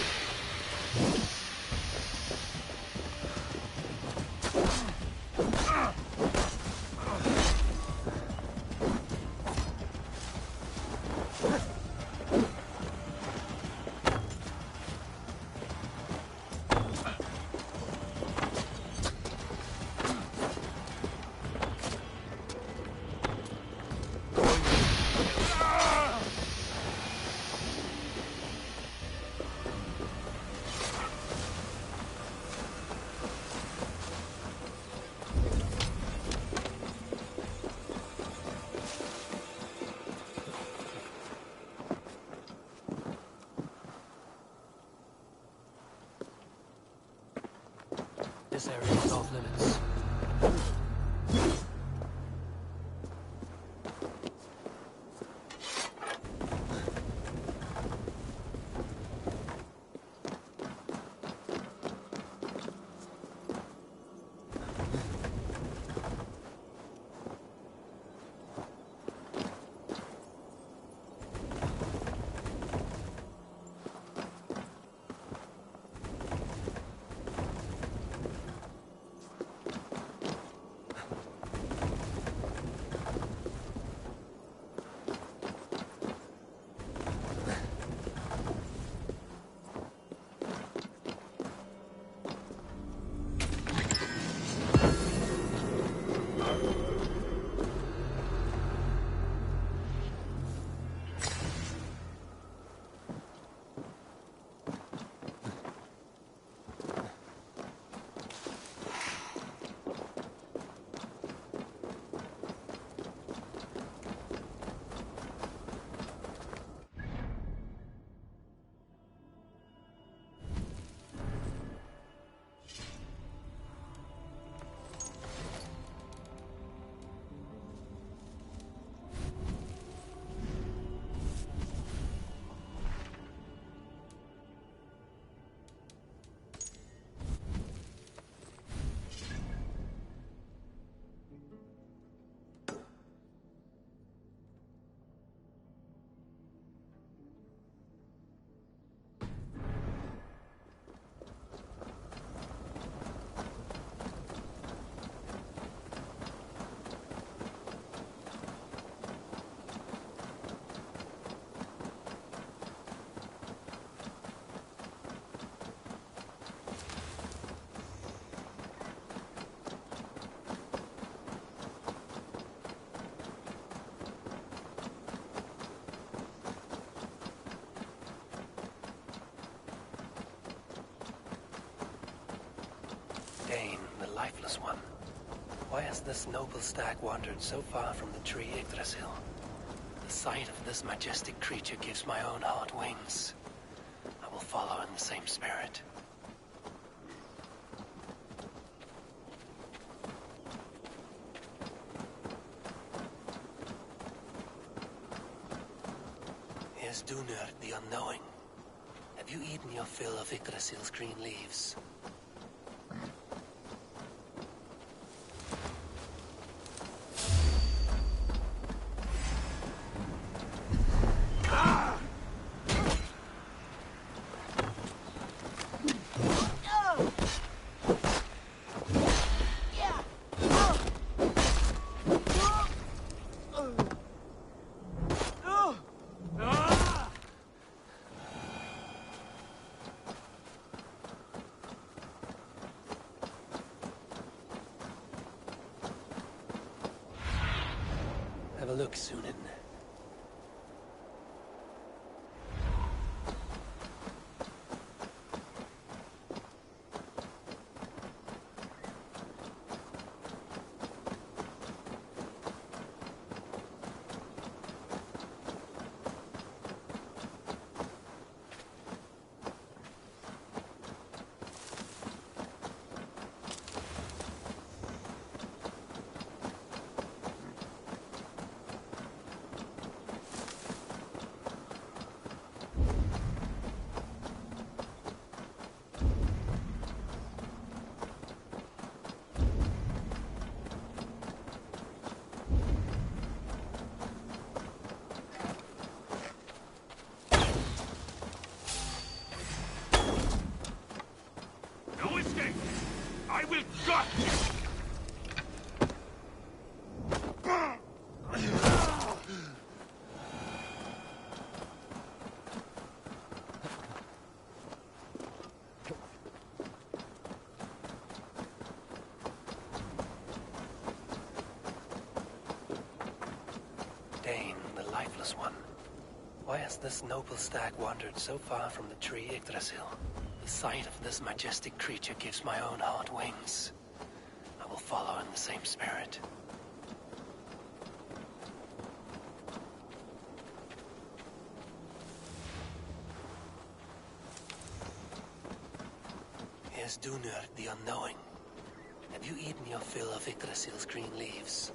This area is off limits. Dane, the lifeless one. Why has this noble stag wandered so far from the tree Yggdrasil? The sight of this majestic creature gives my own heart wings. I will follow in the same spirit. Here's Dunur, the unknowing. Have you eaten your fill of Yggdrasil's green leaves? Have a look, Sunan. Dane, the lifeless one. Why has this noble stag wandered so far from the tree Yggdrasil? The sight of this majestic creature gives my own heart wings. I will follow in the same spirit. Here's Dunur, the unknowing. Have you eaten your fill of Yggdrasil's green leaves?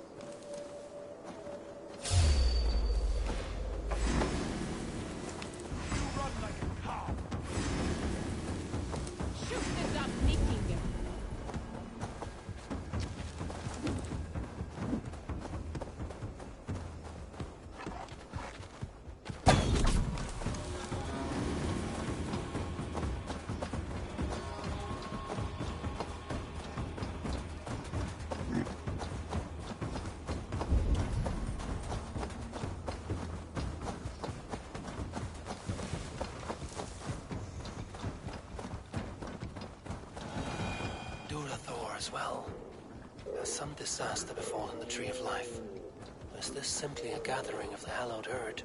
As well. Has some disaster befallen the Tree of Life? Or is this simply a gathering of the hallowed herd?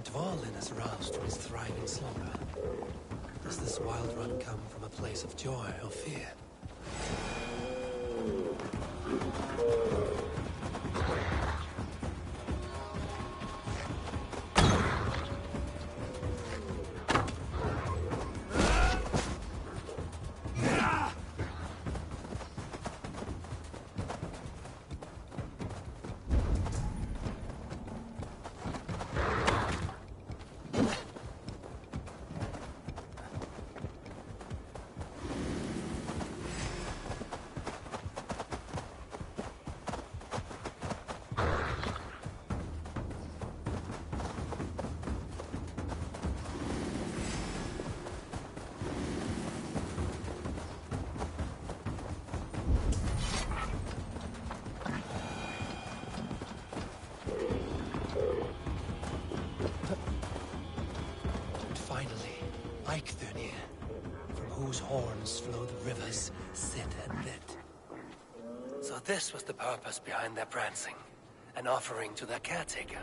Dvalin is roused from his thriving slumber. Does this wild run come from a place of joy or fear? From whose horns flow the rivers Sid and Lit. So this was the purpose behind their prancing, an offering to their caretaker.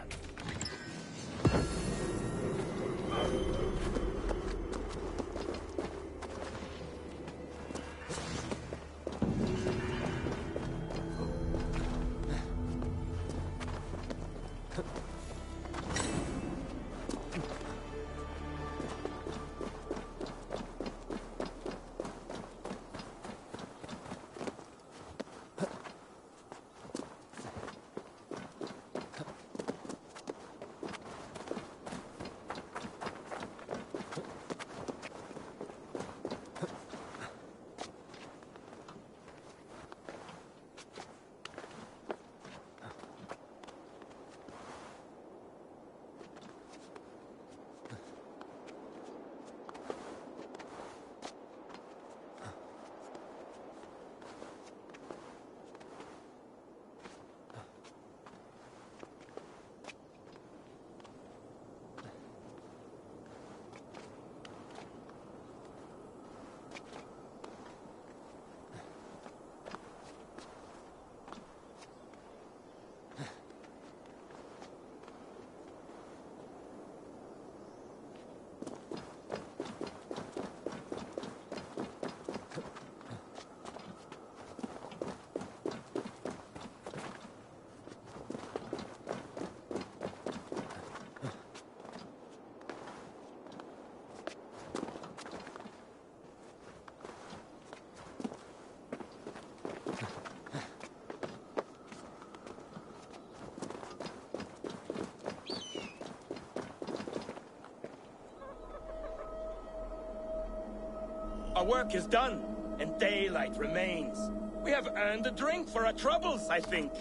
work is done, and daylight remains. We have earned a drink for our troubles, I think.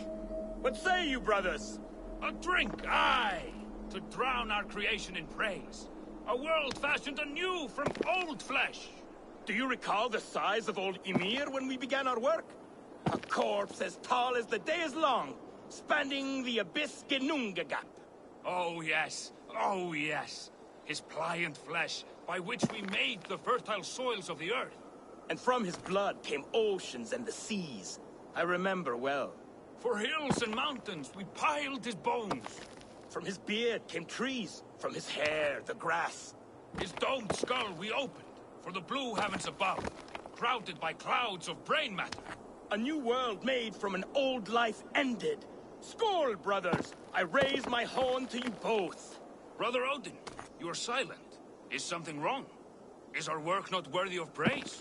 What say you, brothers? A drink, aye! To drown our creation in praise. A world fashioned anew from old flesh. Do you recall the size of old Ymir when we began our work? A corpse as tall as the day is long, spanning the abyss Genunga gap. Oh yes, oh yes. His pliant flesh, by which we made the fertile soils of the earth. And from his blood came oceans and the seas. I remember well. For hills and mountains we piled his bones. From his beard came trees, from his hair the grass. His domed skull we opened, for the blue heavens above, crowded by clouds of brain matter. A new world made from an old life ended. Skål, brothers! I raise my horn to you both. Brother Odin, you are silent. Is something wrong? Is our work not worthy of praise?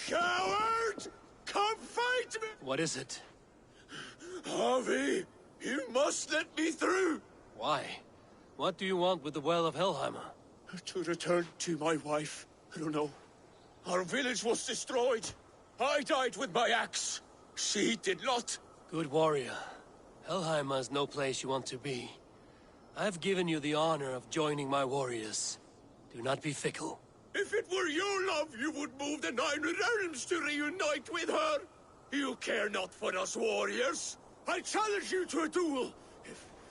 Coward! Come fight me! What is it? Harvey, you must let me through! Why? What do you want with the Well of Helheim? To return to my wife. I don't know. Our village was destroyed. I died with my axe. She did not. Good warrior. Helheim is no place you want to be. I've given you the honor of joining my warriors. Do not be fickle. If it were your love, you would move the 9 realms to reunite with her. You care not for us warriors. I challenge you to a duel.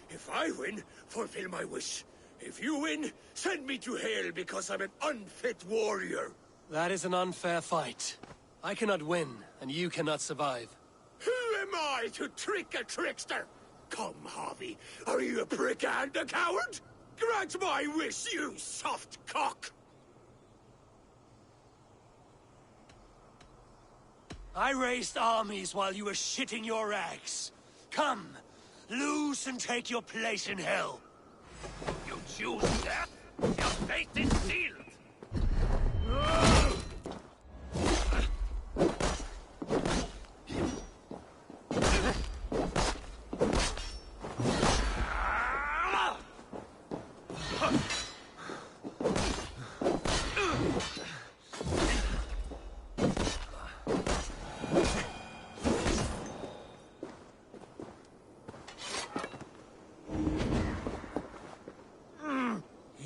If I win, fulfill my wish. If you win, send me to hell because I'm an unfit warrior. That is an unfair fight. I cannot win, and you cannot survive. Who am I to trick a trickster? Come, Harvey. Are you a prick and a coward? Grant my wish, you soft cock! I raised armies while you were shitting your rags. Come, lose and take your place in hell. You choose death? Your fate is sealed!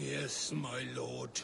Yes, my lord.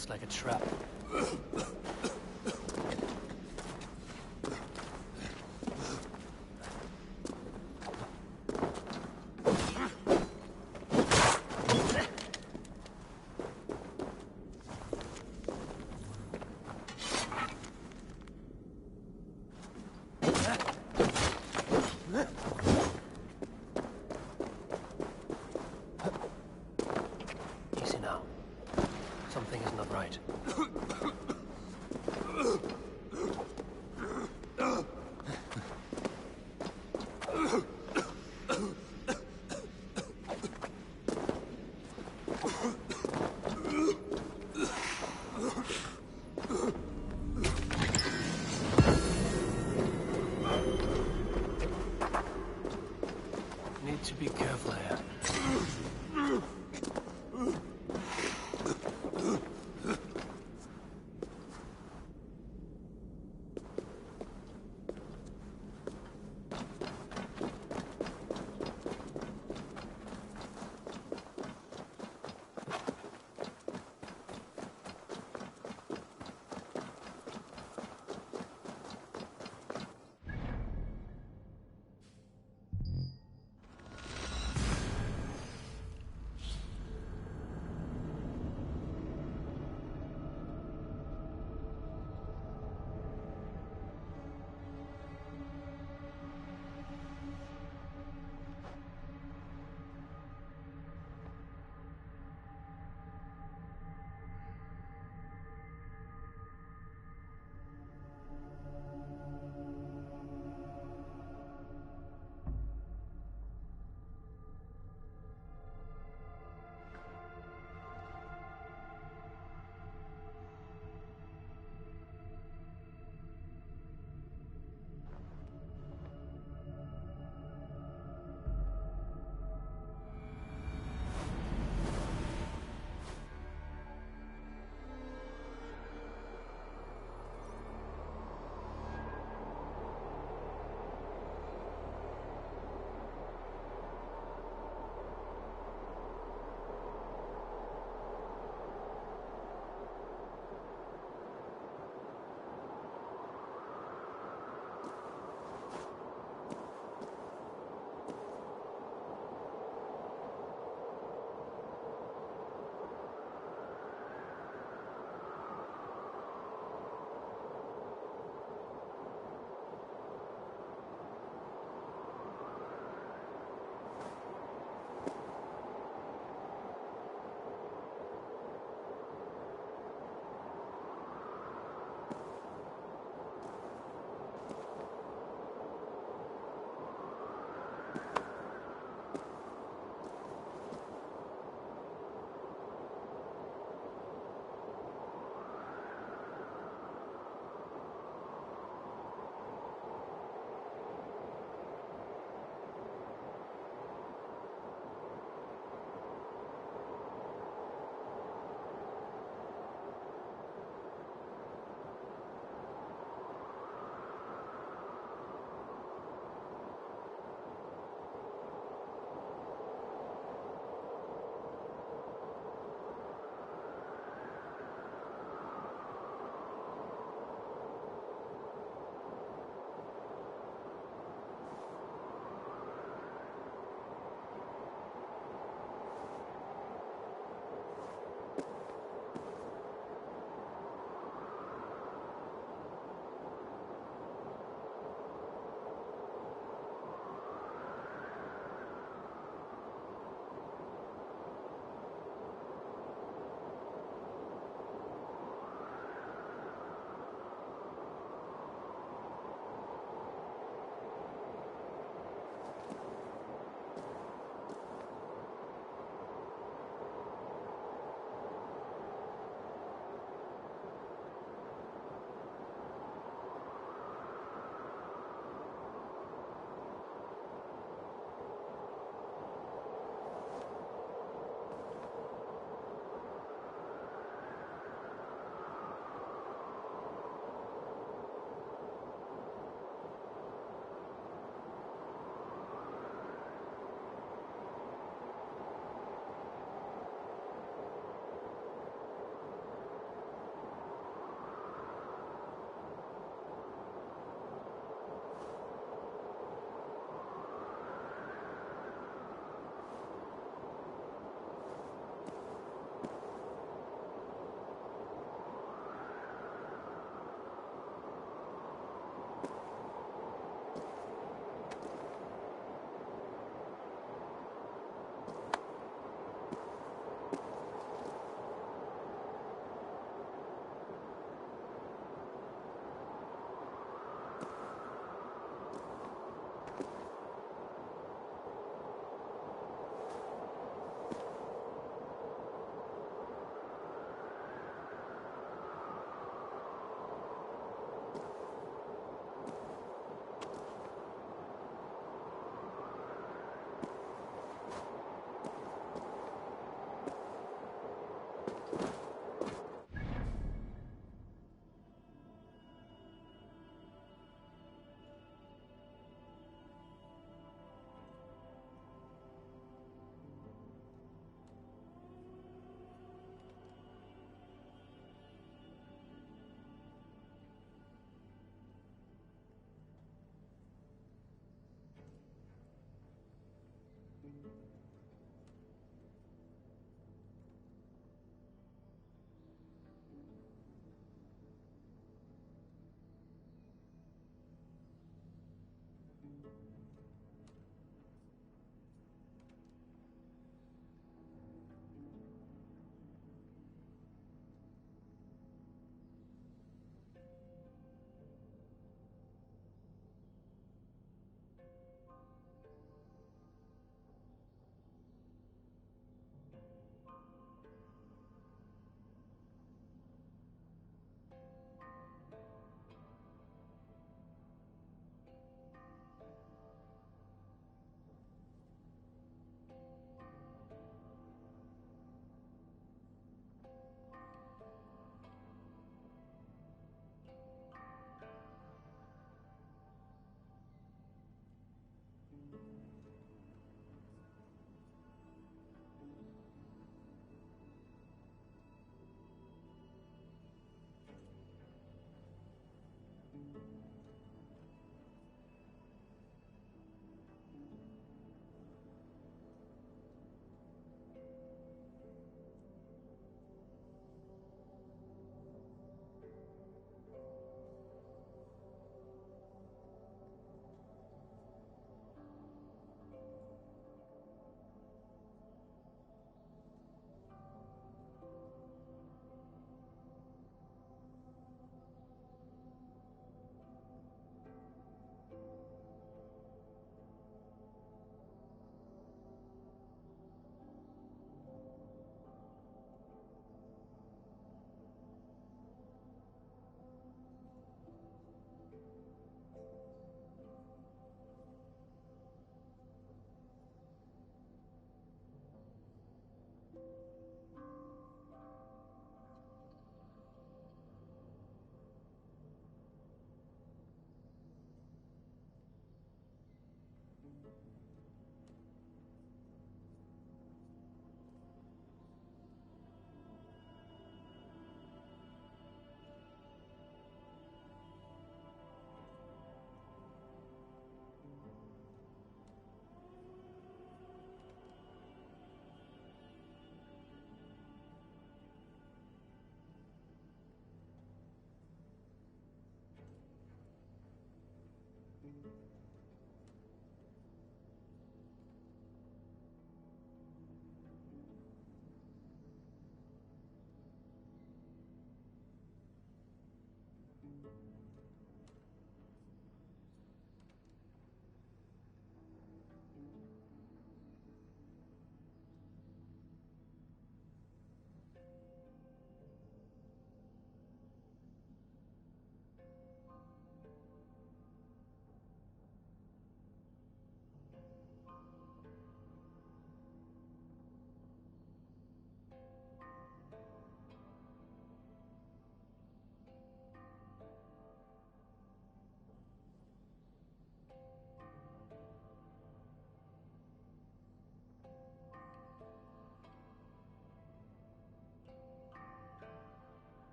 smells like a trap. Easy now. Something is not right. Need to be careful here.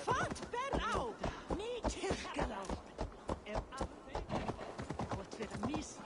Fat berau! Ni tirgalau! Wat weer mis?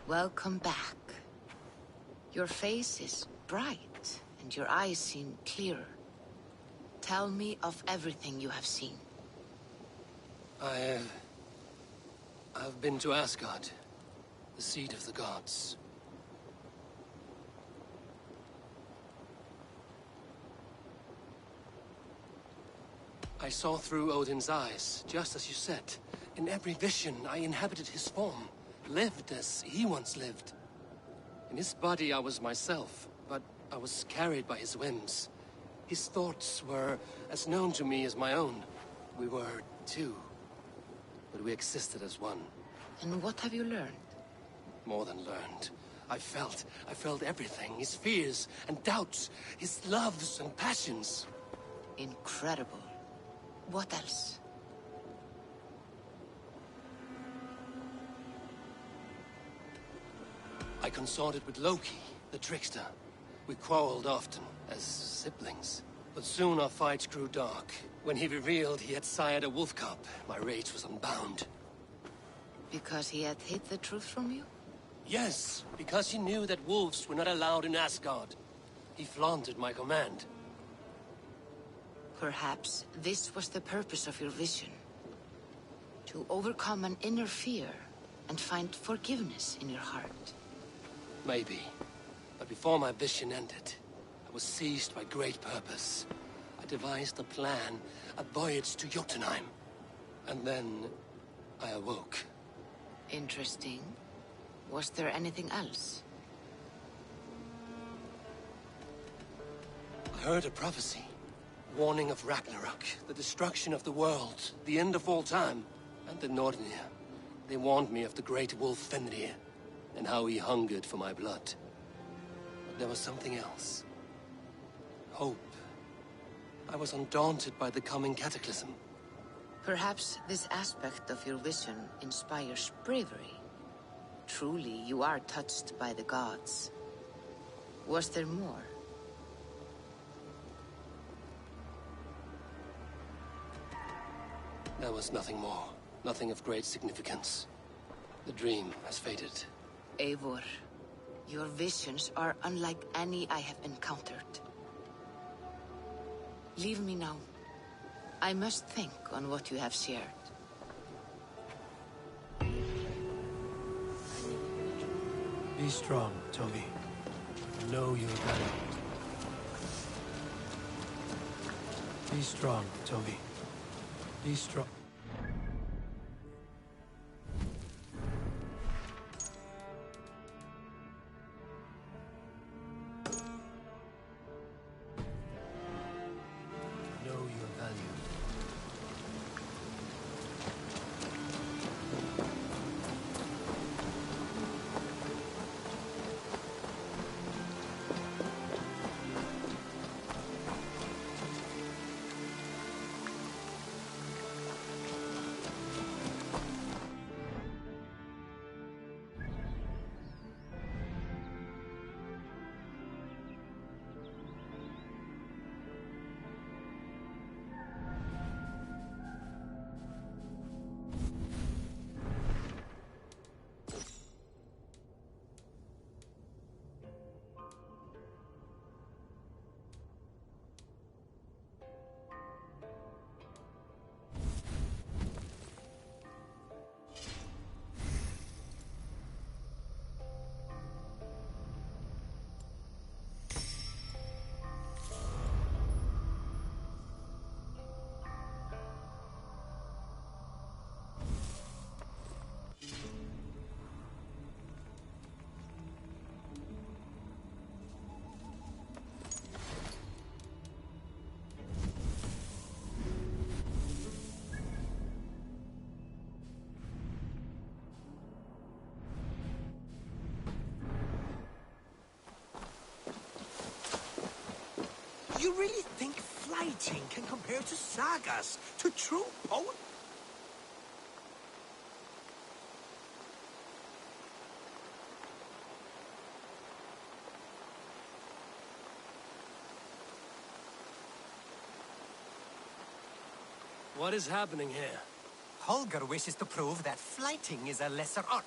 Welcome back. Your face is bright, and your eyes seem clearer. Tell me of everything you have seen. I've been to Asgard, the seat of the gods. I saw through Odin's eyes, just as you said. In every vision, I inhabited his form, lived as he once lived. In his body, I was myself, but I was carried by his whims. His thoughts were as known to me as my own. We were two, but we existed as one. And what have you learned? More than learned. I felt everything. His fears and doubts, his loves and passions. Incredible. What else? I consorted with Loki, the trickster. We quarreled often, as siblings. But soon our fights grew dark. When he revealed he had sired a wolf cub, my rage was unbound. Because he had hid the truth from you? Yes, because he knew that wolves were not allowed in Asgard. He flaunted my command. Perhaps this was the purpose of your vision. To overcome an inner fear and find forgiveness in your heart. Maybe. But before my vision ended, I was seized by great purpose. I devised a plan, a voyage to Jotunheim. And then I awoke. Interesting. Was there anything else? I heard a prophecy. Warning of Ragnarok, the destruction of the world, the end of all time. And the Nornir. They warned me of the great wolf Fenrir, and how he hungered for my blood. But there was something else. Hope. I was undaunted by the coming cataclysm. Perhaps this aspect of your vision inspires bravery. Truly, you are touched by the gods. Was there more? There was nothing more. Nothing of great significance. The dream has faded. Eivor, your visions are unlike any I have encountered. Leave me now. I must think on what you have shared. Be strong, Toby. Know your value. Be strong, Toby. Be strong. Know your value. You really think flighting can compare to sagas, to true poetry? What is happening here? Holger wishes to prove that flighting is a lesser art.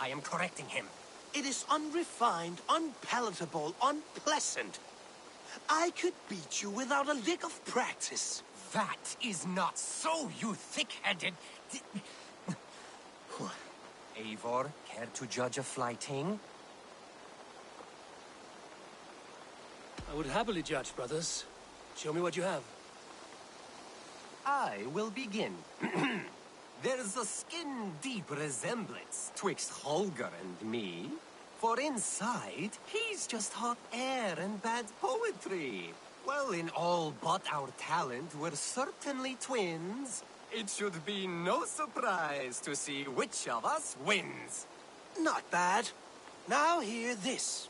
I am correcting him. It is unrefined, unpalatable, unpleasant. I could beat you without a lick of practice. That is not so, you thick-headed... Eivor, care to judge a flyting? I would happily judge, brothers. Show me what you have. I will begin. There's a skin-deep resemblance twixt Holger and me. For inside, he's just hot air and bad poetry. Well, in all but our talent, we're certainly twins. It should be no surprise to see which of us wins. Not bad. Now hear this.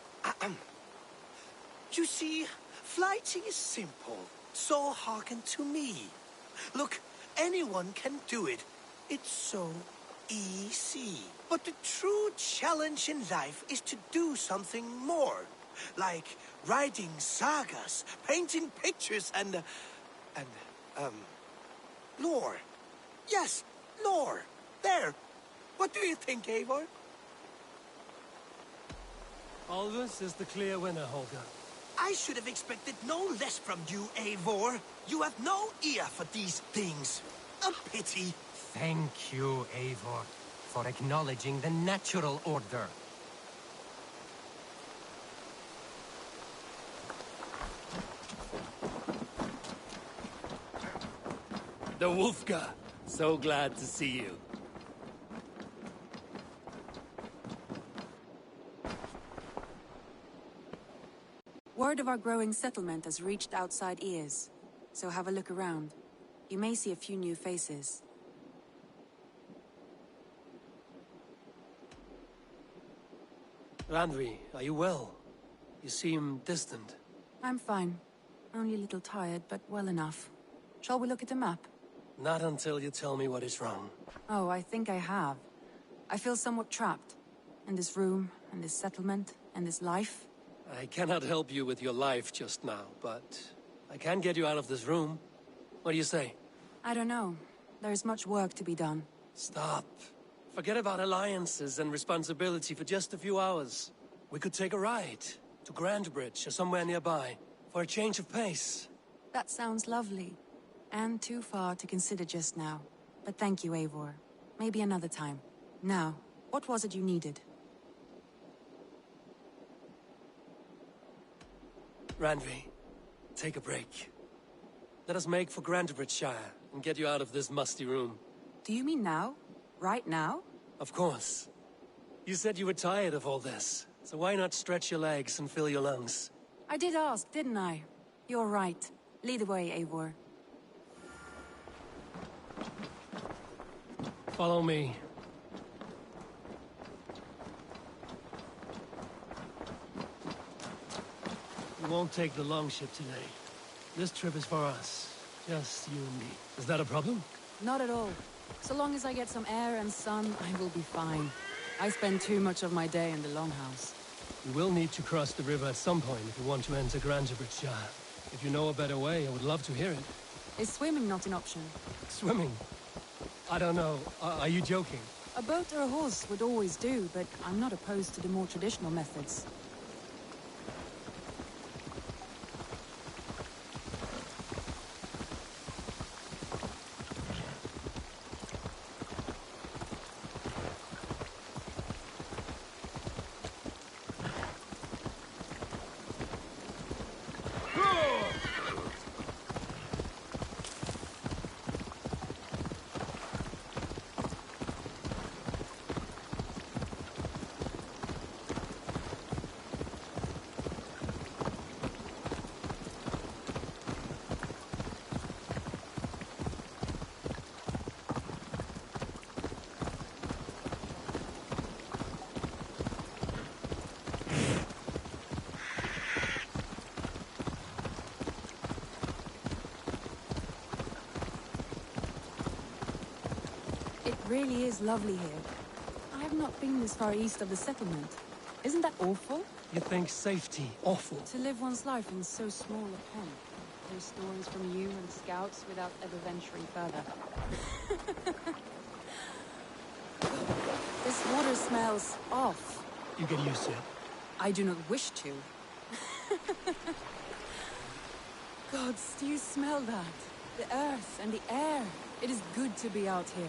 You see, flyting is simple, so hearken to me. Look, anyone can do it. It's so easy. But the true challenge in life is to do something more. Like writing sagas, painting pictures, and lore. Yes, lore. There. What do you think, Eivor? Alvis is the clear winner, Holger. I should have expected no less from you, Eivor. You have no ear for these things. A pity. Thank you, Eivor, for acknowledging the natural order. The Wolfka. So glad to see you. Word of our growing settlement has reached outside ears, so have a look around. You may see a few new faces. Randvi, are you well? You seem distant. I'm fine. Only a little tired, but well enough. Shall we look at the map? Not until you tell me what is wrong. Oh, I think I have. I feel somewhat trapped. In this room, in this settlement, in this life. I cannot help you with your life just now, but I can get you out of this room. What do you say? I don't know. There is much work to be done. Stop. Forget about alliances and responsibility for just a few hours. We could take a ride to Grandbridge or somewhere nearby for a change of pace. That sounds lovely. And too far to consider just now. But thank you, Eivor. Maybe another time. Now, what was it you needed? Randvi, take a break. Let us make for Grandbridgeshire and get you out of this musty room. Do you mean now? Right now? Of course. You said you were tired of all this, so why not stretch your legs and fill your lungs? I did ask, didn't I? You're right. Lead the way, Eivor. Follow me. We won't take the longship today. This trip is for us. Just you and me. Is that a problem? Not at all. So long as I get some air and sun, I will be fine. I spend too much of my day in the longhouse. We will need to cross the river at some point if we want to enter Grandbridgeshire. If you know a better way, I would love to hear it. Is swimming not an option? Swimming? I don't know. Are you joking? A boat or a horse would always do, but I'm not opposed to the more traditional methods. It really is lovely here. I have not been this far east of the settlement. Isn't that awful? You think safety awful? To live one's life in so small a pen. Hear stories from you and scouts without ever venturing further. This water smells off. You get used to it. I do not wish to. Gods, do you smell that? The earth and the air. It is good to be out here.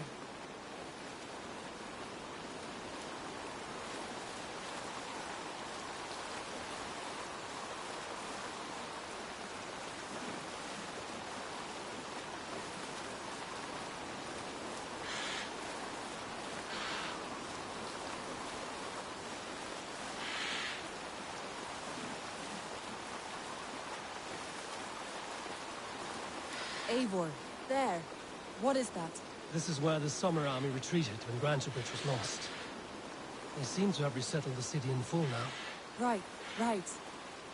Eivor, there. What is that? This is where the Summer Army retreated when Grantebridge was lost. They seem to have resettled the city in full now. Right, right.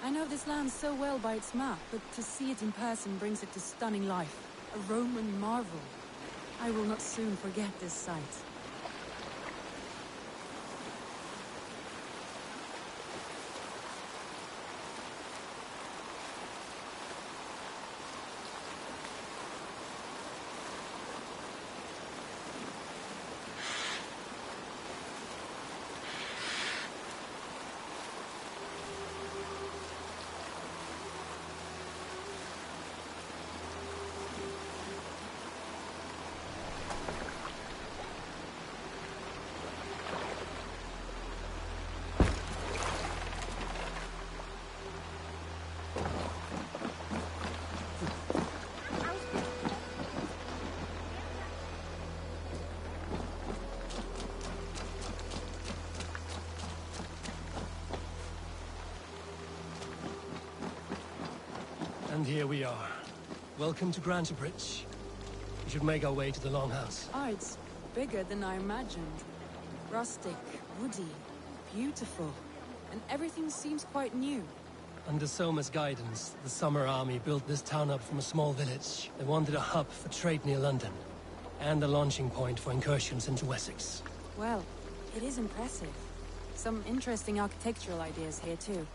I know this land so well by its map, but to see it in person brings it to stunning life. A Roman marvel. I will not soon forget this sight. And here we are. Welcome to Grantebridge. We should make our way to the Longhouse. Oh, it's bigger than I imagined. Rustic, woody, beautiful. And everything seems quite new. Under Soma's guidance, the Summer Army built this town up from a small village. They wanted a hub for trade near London, and a launching point for incursions into Wessex. Well, it is impressive. Some interesting architectural ideas here too.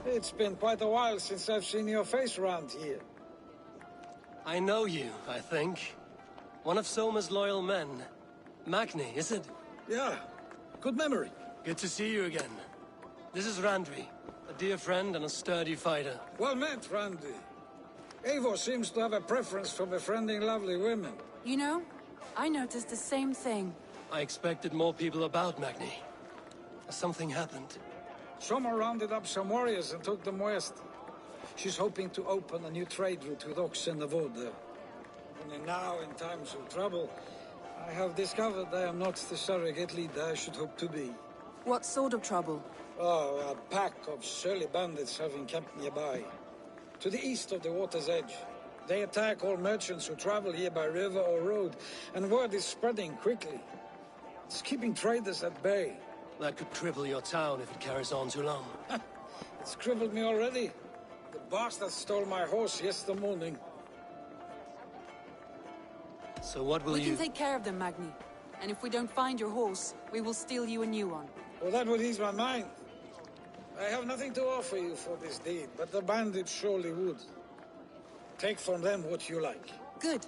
It's been quite a while since I've seen your face around here. I know you, I think. One of Soma's loyal men. Magni, is it? Yeah, good memory. Good to see you again. This is Randvi, a dear friend and a sturdy fighter. Well met, Randvi. Eivor seems to have a preference for befriending lovely women. You know, I noticed the same thing. I expected more people about Magni. Something happened. Soma rounded up some warriors and took them west. She's hoping to open a new trade route with oxen of wood there. Only now, in times of trouble, I have discovered I am not the surrogate leader I should hope to be. What sort of trouble? Oh, a pack of surly bandits have encamped nearby. To the east of the water's edge. They attack all merchants who travel here by river or road, and word is spreading quickly. It's keeping traders at bay. That could cripple your town if it carries on too long. It's crippled me already. The bastard stole my horse yesterday morning. So what will We can take care of them, Magni. And if we don't find your horse, we will steal you a new one. Well, that would ease my mind. I have nothing to offer you for this deed, but the bandits surely would. Take from them what you like. Good.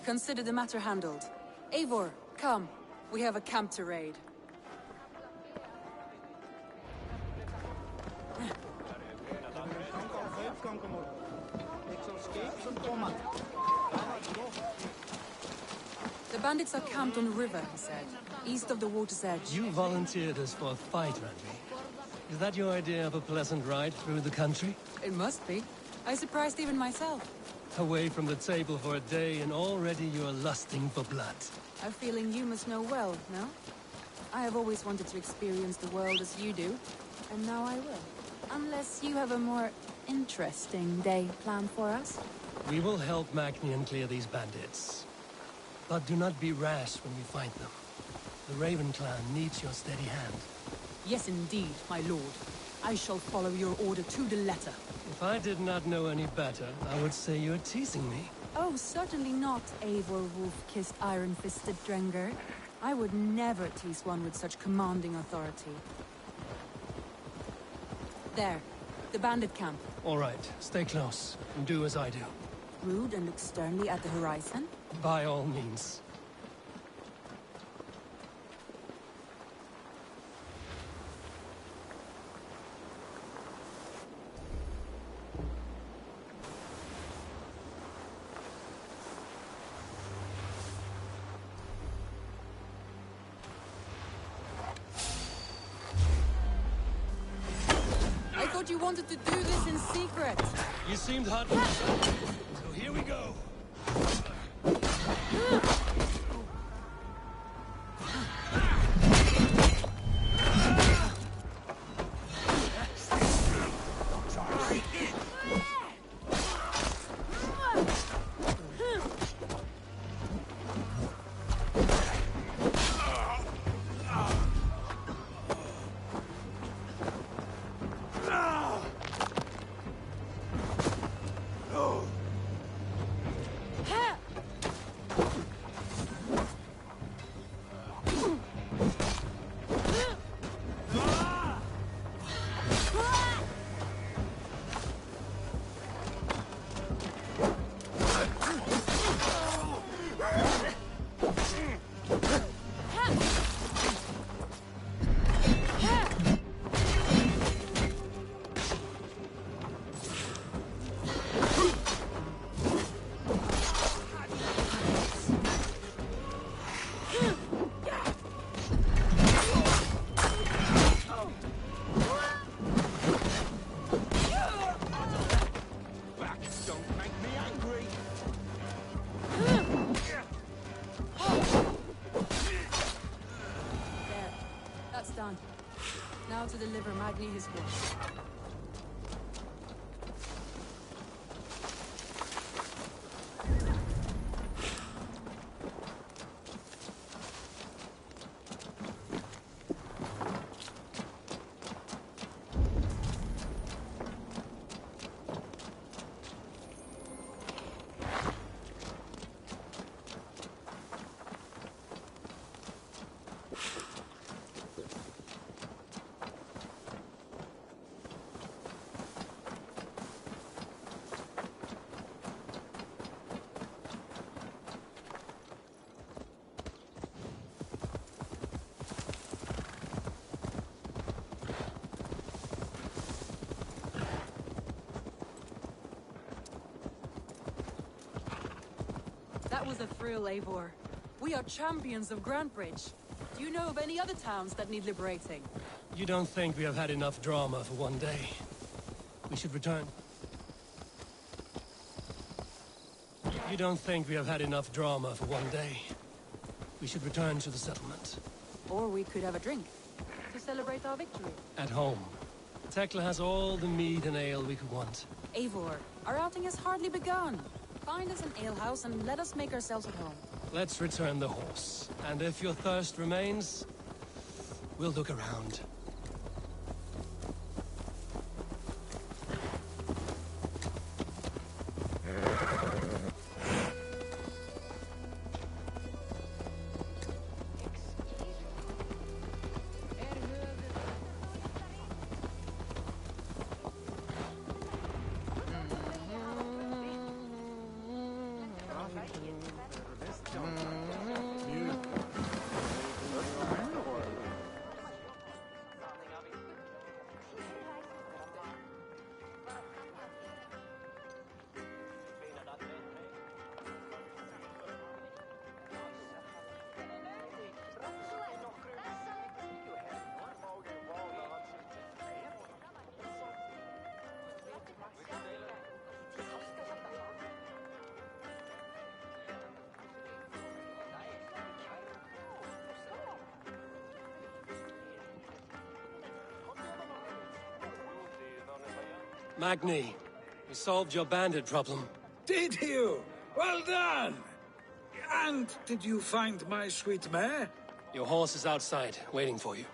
Consider the matter handled. Eivor, come. We have a camp to raid. The bandits are camped on the river, he said, east of the water's edge. You volunteered us for a fight, Randvi. Is that your idea of a pleasant ride through the country? It must be. I surprised even myself. Away from the table for a day and already you're lusting for blood. A feeling you must know well, no? I have always wanted to experience the world as you do, and now I will. Unless you have a more interesting day planned for us. We will help Magnian clear these bandits. But do not be rash when you find them. The Raven clan needs your steady hand. Yes, indeed, my lord. I shall follow your order to the letter. If I did not know any better, I would say you're teasing me. Oh, certainly not, Eivor wolf-kissed iron-fisted Drenger. I would never tease one with such commanding authority. There, the bandit camp. All right, stay close, and do as I do. Rude and look sternly at the horizon? By all means. I thought you wanted to do this in secret. You seemed hot. So here we go. Now to deliver Magni his horse. That was a thrill, Eivor. We are champions of Grantbridge. Do you know of any other towns that need liberating? You don't think we have had enough drama for one day? We should return. You don't think we have had enough drama for one day? We should return to the settlement. Or we could have a drink to celebrate our victory. At home. Tekla has all the mead and ale we could want. Eivor, our outing has hardly begun. Find us an alehouse and let us make ourselves at home. Let's return the horse. And if your thirst remains, we'll look around. Magni, we solved your bandit problem. Did you? Well done! And did you find my sweet mare? Your horse is outside, waiting for you.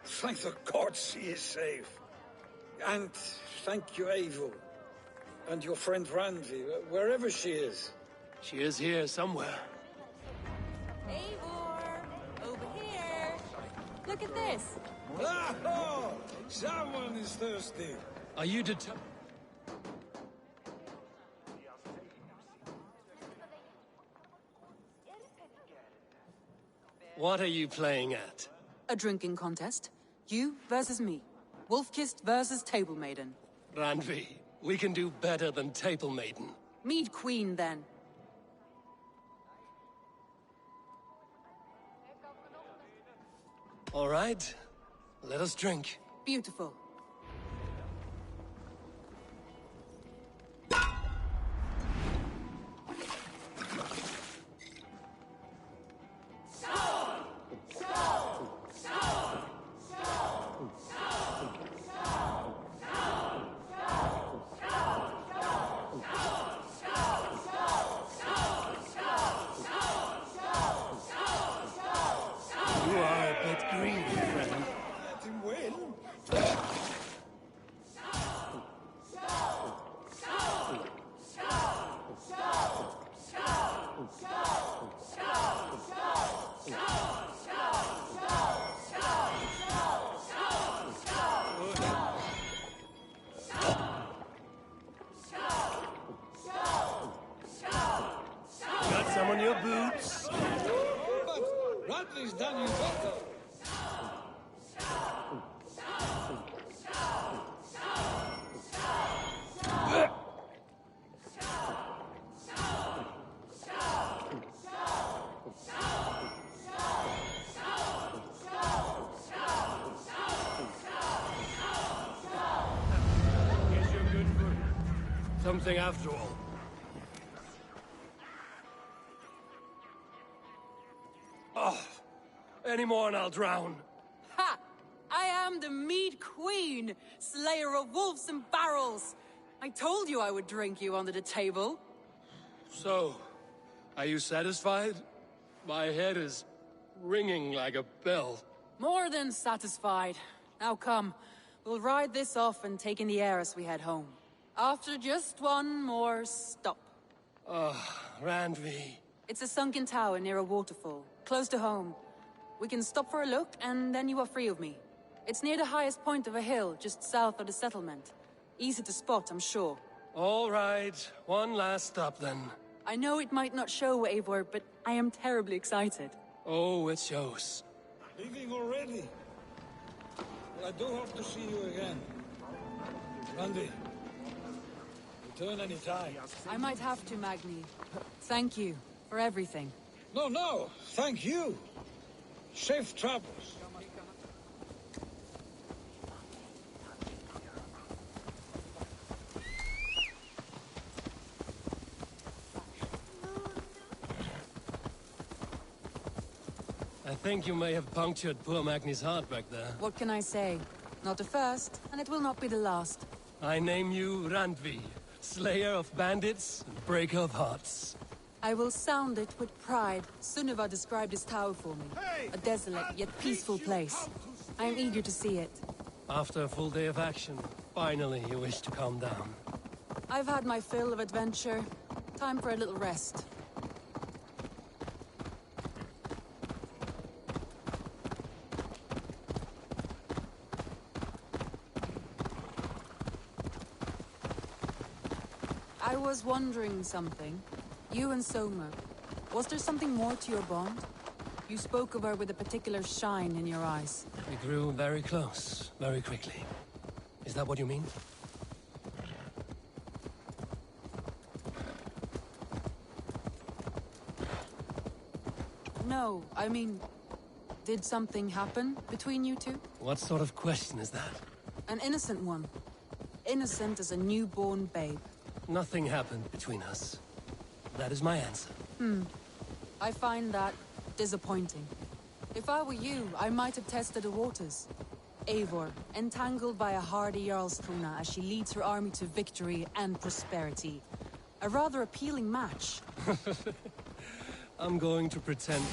Thank the gods she is safe. And thank you, Eivor. And your friend Randvi, wherever she is. She is here somewhere. Eivor! Over here! Look at this! Oh, someone is thirsty. Are you determined? What are you playing at? A drinking contest. You versus me. Wolf-Kissed versus Table Maiden. Randvi, we can do better than Table Maiden. Mead Queen, then. All right, let us drink. Beautiful. You are a bit green, friend. Let him win. Got some on your boots? But Radley's done you better. Guess you're good for something after all. Oh, any more and I'll drown. Ha! I am the Mead Queen, slayer of wolves and barrels. I told you I would drink you under the table. So, are you satisfied? My head is ringing like a bell. More than satisfied. Now come, we'll ride this off and take in the air as we head home. After just one more stop. Randvi. It's a sunken tower near a waterfall, close to home. We can stop for a look, and then you are free of me. It's near the highest point of a hill, just south of the settlement. Easy to spot, I'm sure. All right, one last stop then. I know it might not show, Eivor, but I am terribly excited. Oh, it shows. Leaving already? Well, I do hope to see you again. Randy, return any time. I might have to, Magni. Thank you for everything. No, thank you. Safe travels. I think you may have punctured poor Magni's heart back there. What can I say? Not the first, and it will not be the last. I name you Randvi, slayer of bandits and breaker of hearts. I will sound it with pride. Sunniva described this tower for me. A desolate yet peaceful place. I am eager to see it. After a full day of action, finally you wish to calm down. I've had my fill of adventure. Time for a little rest. I was wondering something. You and Soma, was there something more to your bond? You spoke of her with a particular shine in your eyes. We grew very close, very quickly. Is that what you mean? No, I mean, did something happen between you two? What sort of question is that? An innocent one. Innocent as a newborn babe. Nothing happened between us. That is my answer. I find that disappointing. If I were you, I might have tested the waters. Eivor, entangled by a hardy Jarlskona as she leads her army to victory and prosperity. A rather appealing match. I'm going to pretend...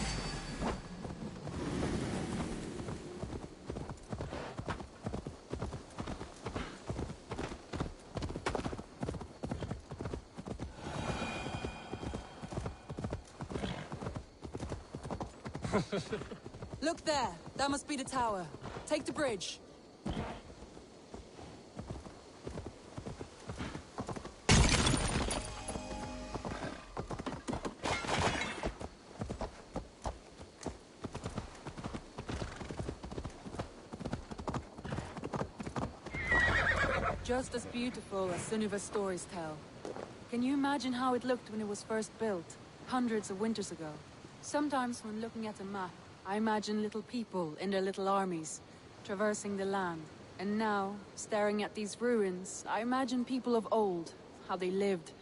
Look there! That must be the tower. Take the bridge. Just as beautiful as Sunniva's stories tell. Can you imagine how it looked when it was first built, hundreds of winters ago? Sometimes when looking at a map, I imagine little people in their little armies, traversing the land. And now, staring at these ruins, I imagine people of old, how they lived,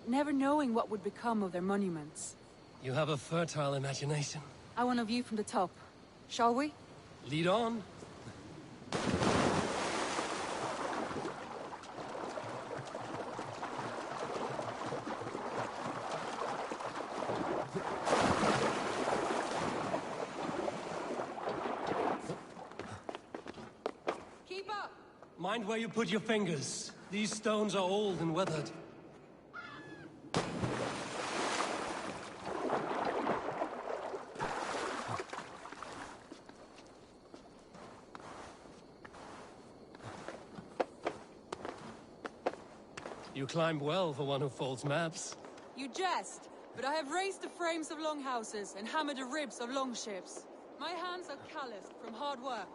never knowing what would become of their monuments. You have a fertile imagination. I want a view from the top. Shall we? Lead on. Mind where you put your fingers. These stones are old and weathered. You climb well for one who folds maps. You jest, but I have raised the frames of longhouses and hammered the ribs of longships. My hands are calloused from hard work.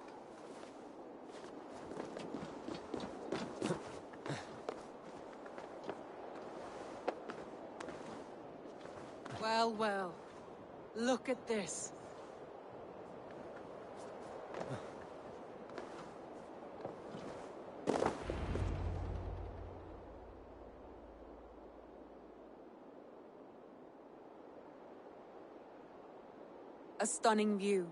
Well, well. Look at this. A stunning view.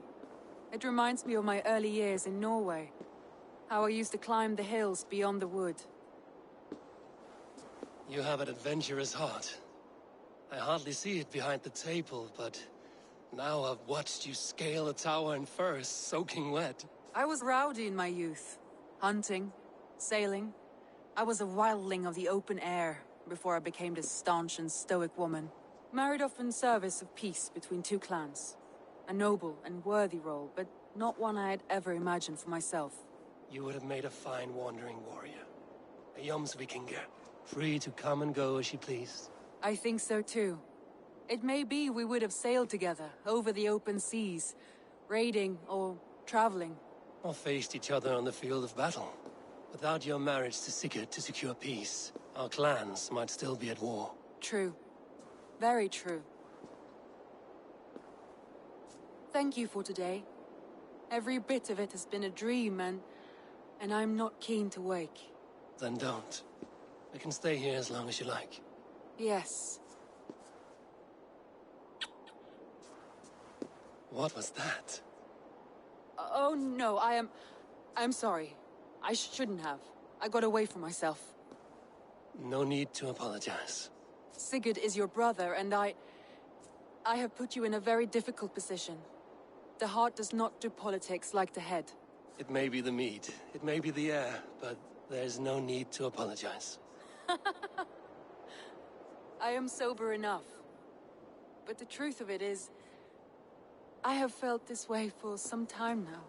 It reminds me of my early years in Norway. How I used to climb the hills beyond the wood. You have an adventurous heart. I hardly see it behind the table, but now I've watched you scale a tower in furs, soaking wet. I was rowdy in my youth. Hunting, sailing. I was a wildling of the open air before I became this staunch and stoic woman. Married off in service of peace between two clans. A noble and worthy role, but not one I had ever imagined for myself. You would have made a fine wandering warrior. A Jomsvikinger, free to come and go as she pleased. I think so too. It may be we would have sailed together, over the open seas, raiding or traveling. Or faced each other on the field of battle. Without your marriage to Sigurd to secure peace, our clans might still be at war. True. Very true. Thank you for today. Every bit of it has been a dream, and I'm not keen to wake. Then don't. We can stay here as long as you like. Yes. What was that? Oh no, I'm sorry. I shouldn't have. I got away from myself. No need to apologize. Sigurd is your brother, and I have put you in a very difficult position. The heart does not do politics like the head. It may be the meat, it may be the air, but there's no need to apologize. I am sober enough. But the truth of it is, I have felt this way for some time now.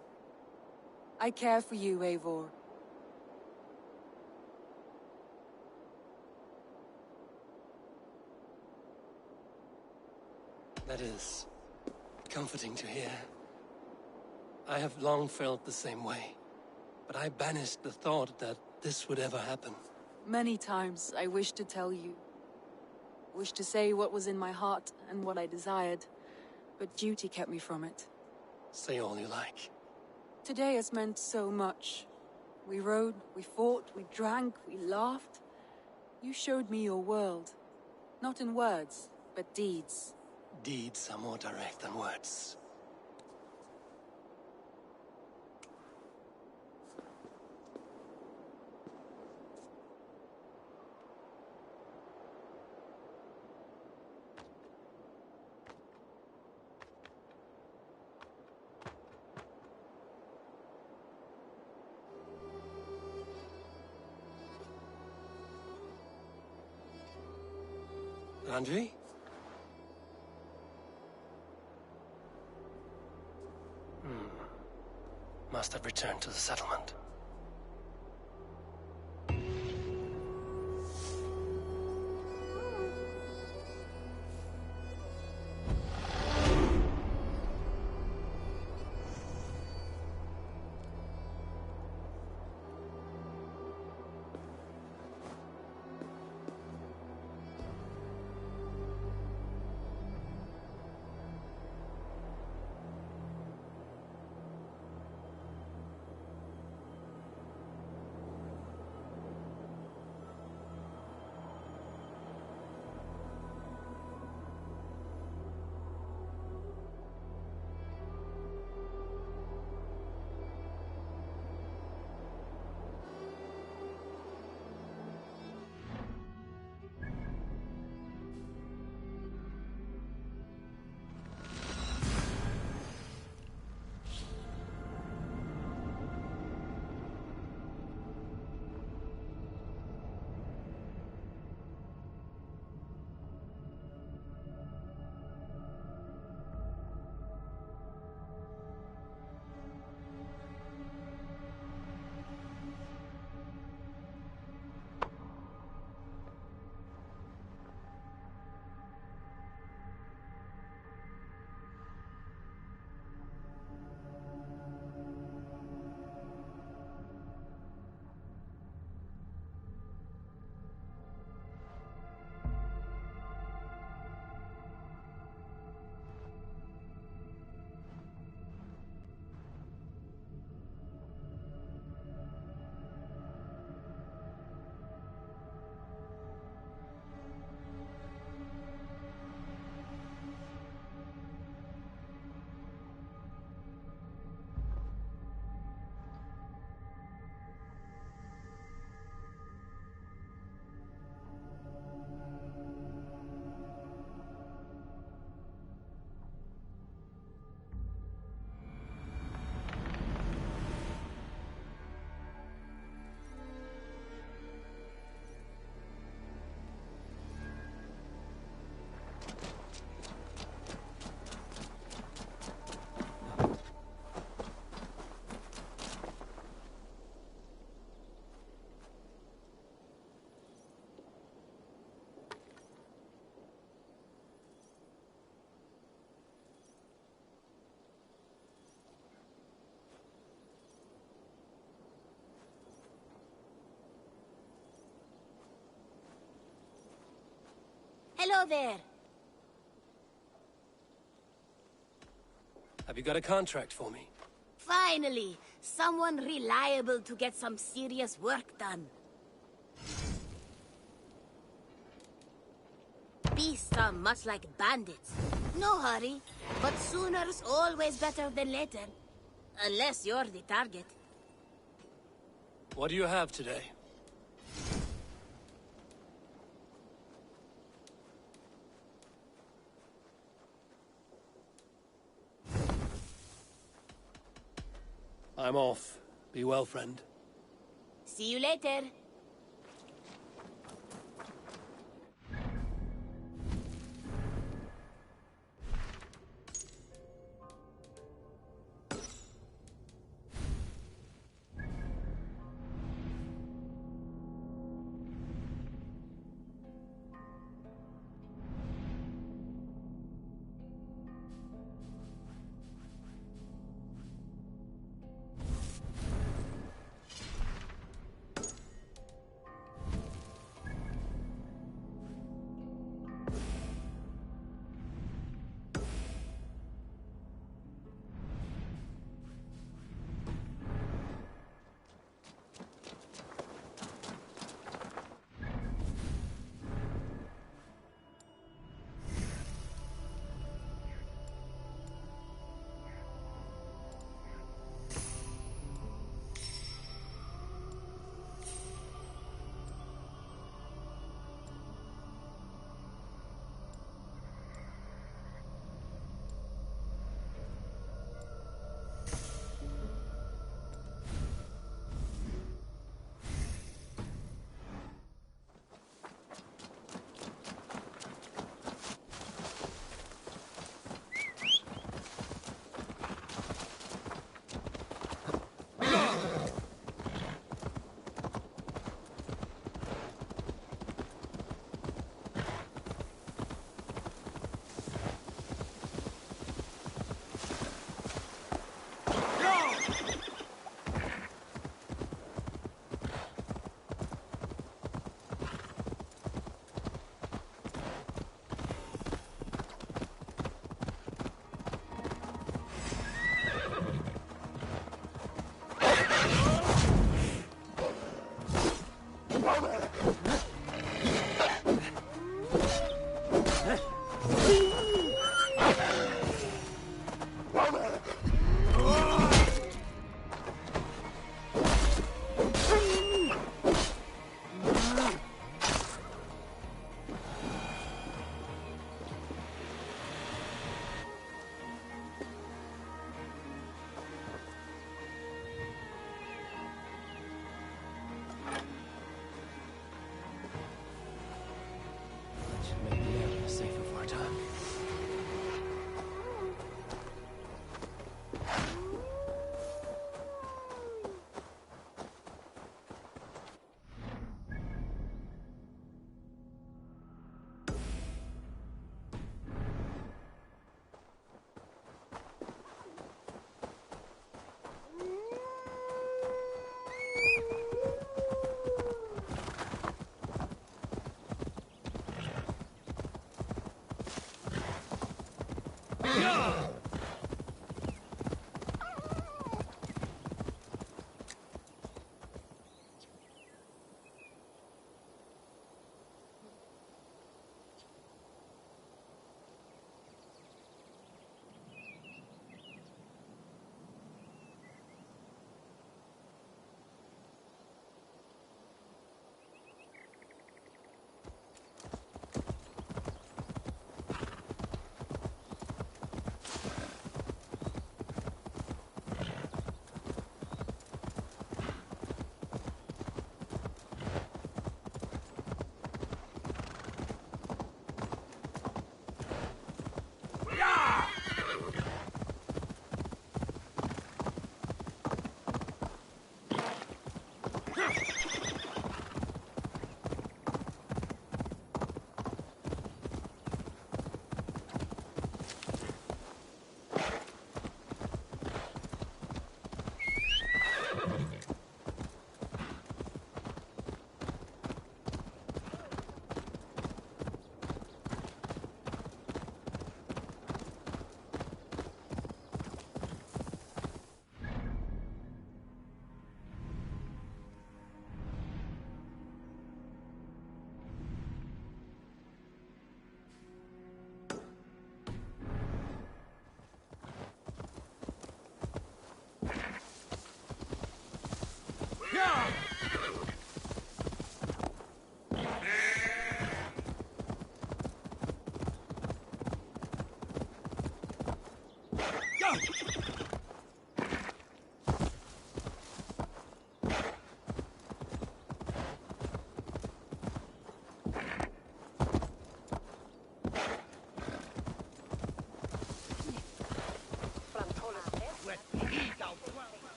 I care for you, Eivor. That is comforting to hear. I have long felt the same way, but I banished the thought that this would ever happen. Many times I wished to tell you. Wished to say what was in my heart and what I desired, but duty kept me from it. Say all you like. Today has meant so much. We rode, we fought, we drank, we laughed. You showed me your world. Not in words, but deeds. Deeds are more direct than words. Andre? Must have returned to the settlement. Hello there. Have you got a contract for me? Finally, someone reliable to get some serious work done. Beasts are much like bandits. No hurry, but sooner's always better than later. Unless you're the target. What do you have today? I'm off. Be well, friend. See you later.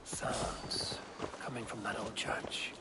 Sounds coming from that old church.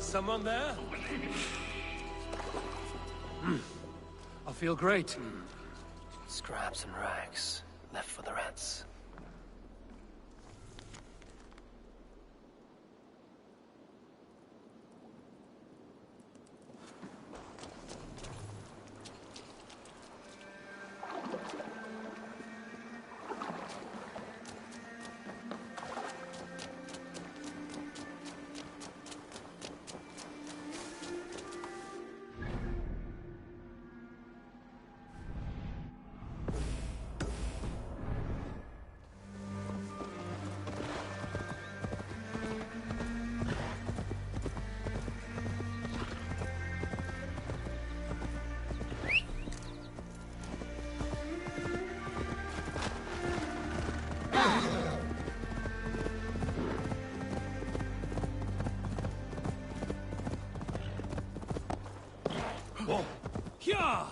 Someone there? feel great. Scraps and rags, left for the rats. Yeah!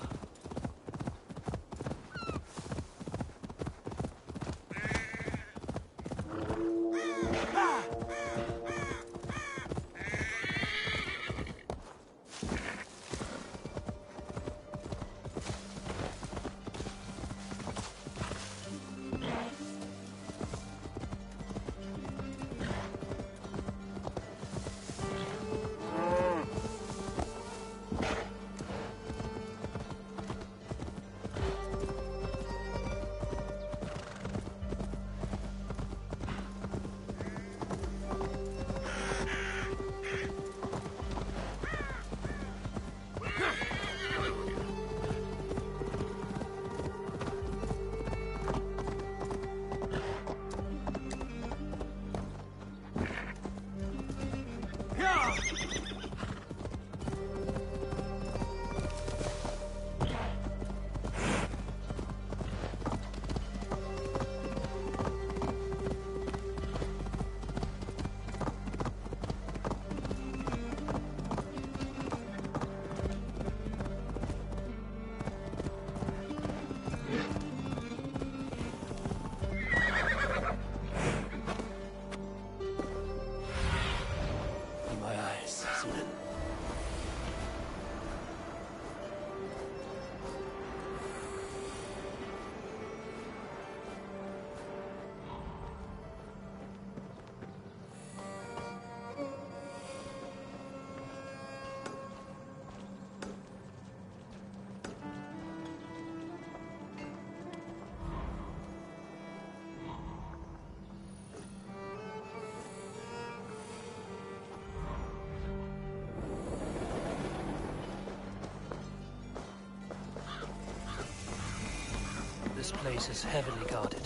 This place is heavily guarded.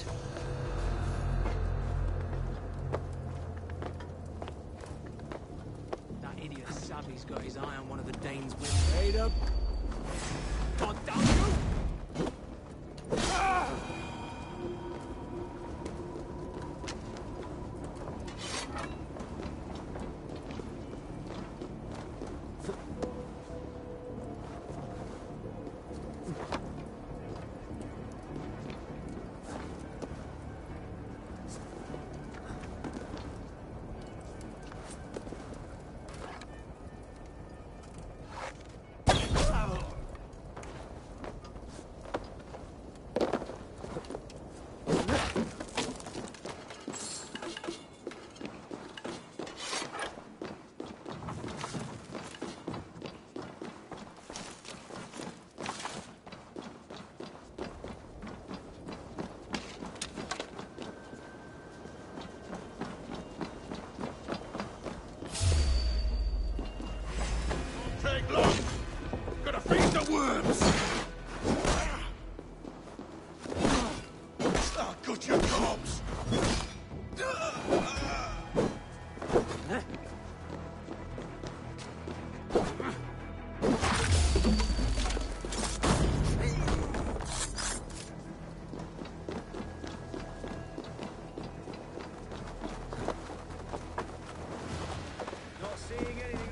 That idiot Savvy's got his eye on one of the Danes' women. Wait up! God damn you! Ah! Take long! Gotta feed the worms! Ah, got your corpse! Not seeing anything.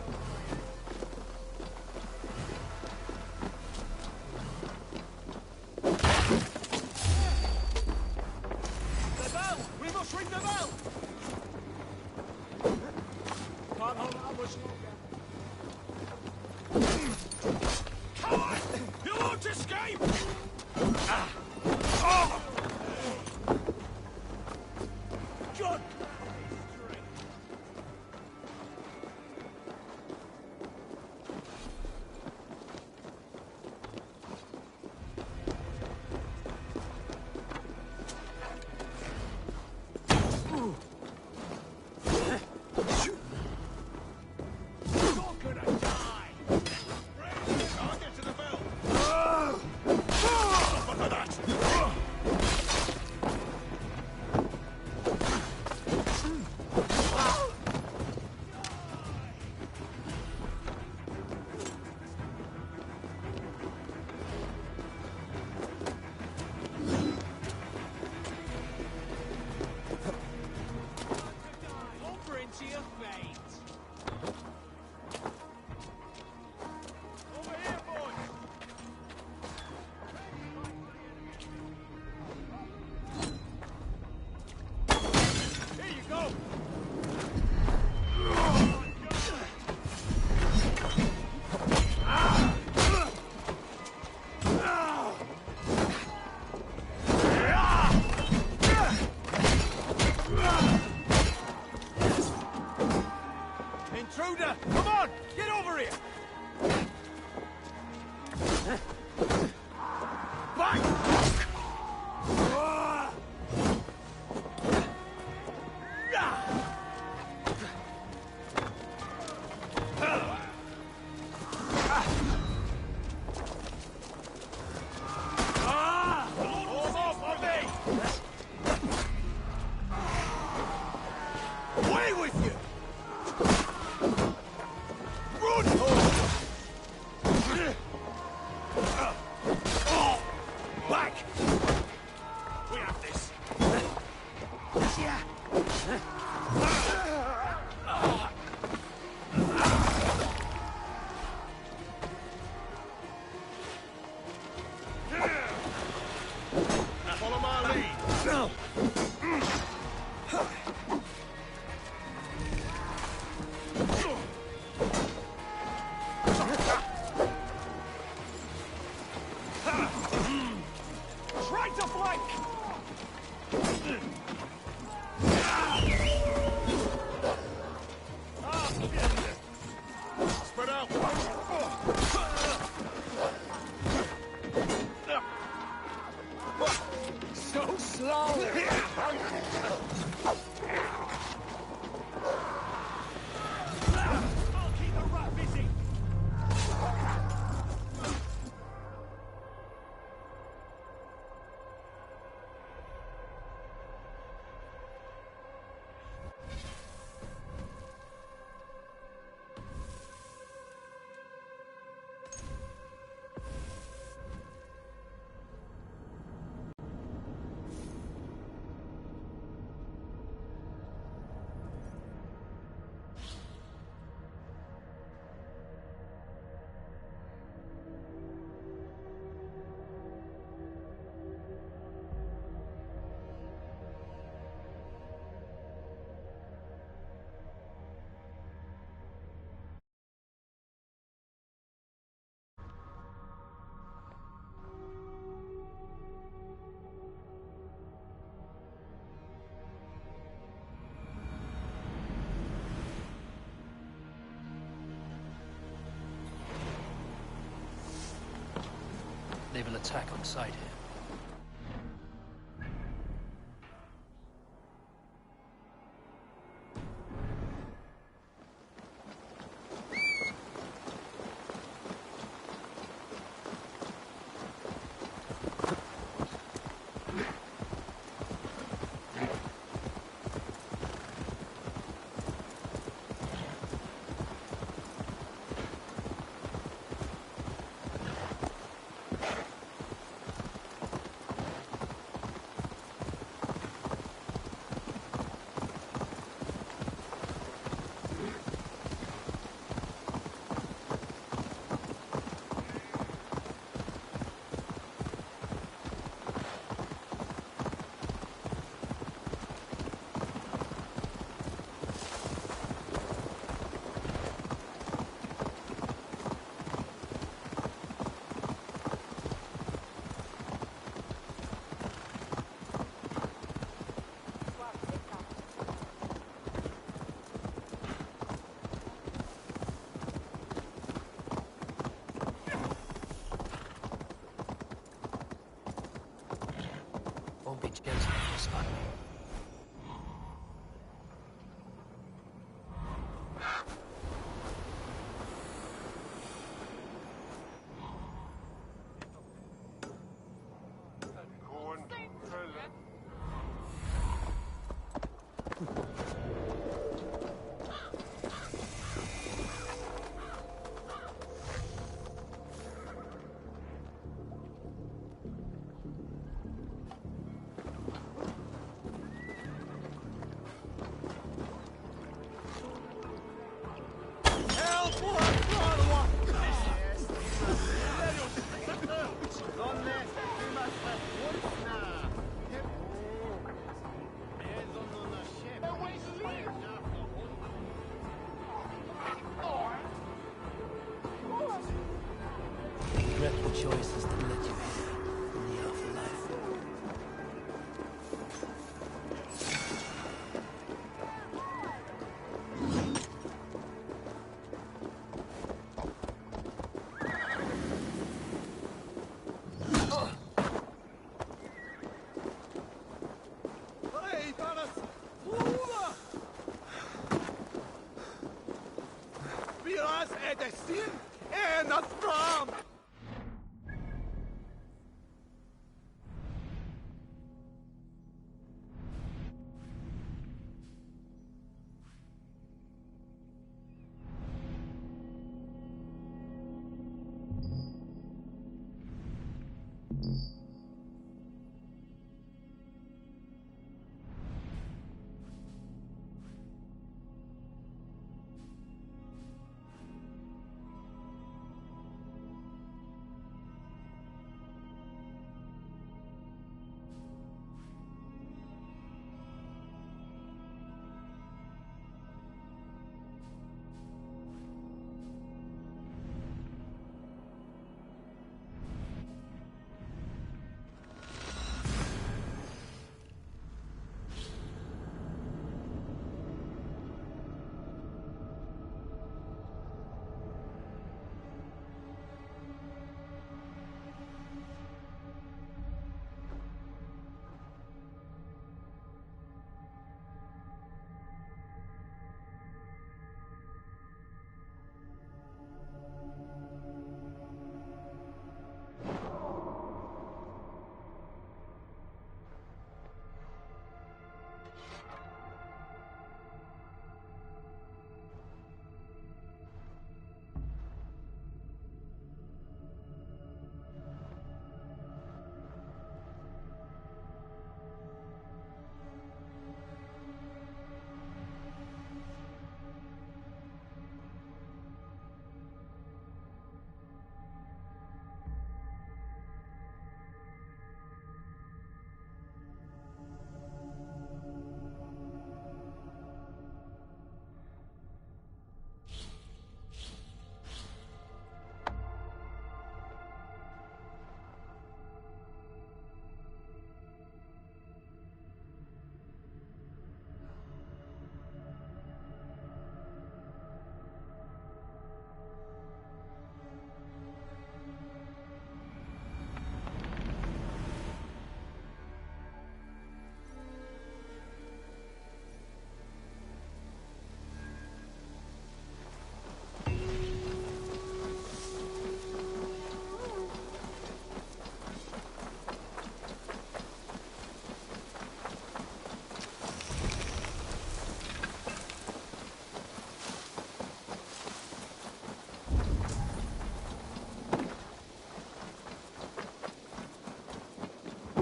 They will attack on sight here.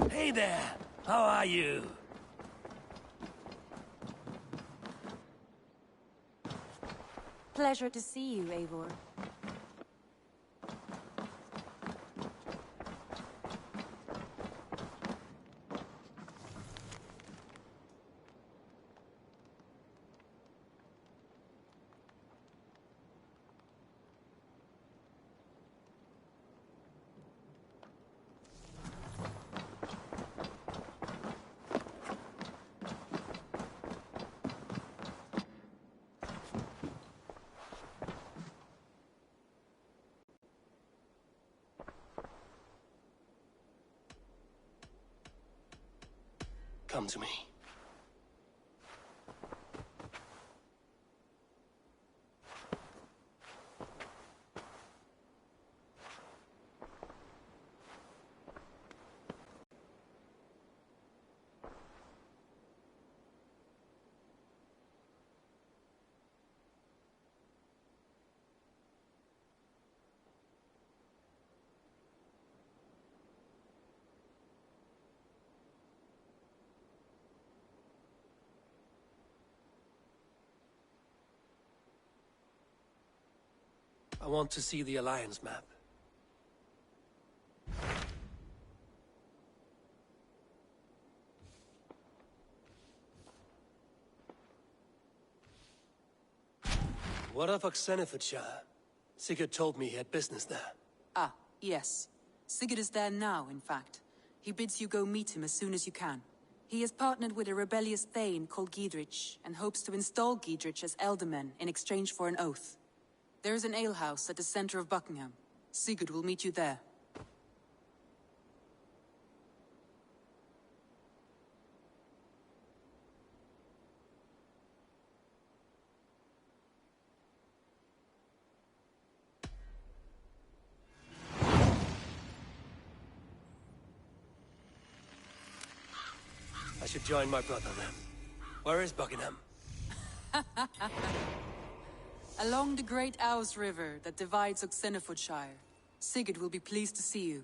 Hey there! How are you? Pleasure to see you, Eivor. Come to me. I want to see the Alliance map. What of Oxenfordshire? Sigurd told me he had business there. Ah, yes. Sigurd is there now, in fact. He bids you go meet him as soon as you can. He has partnered with a rebellious Thane called Giedrich, and hopes to install Giedrich as Elderman in exchange for an oath. There is an alehouse at the center of Buckingham. Sigurd will meet you there. I should join my brother then. Where is Buckingham? Along the great Ouse River that divides Oxenfordshire. Sigurd will be pleased to see you.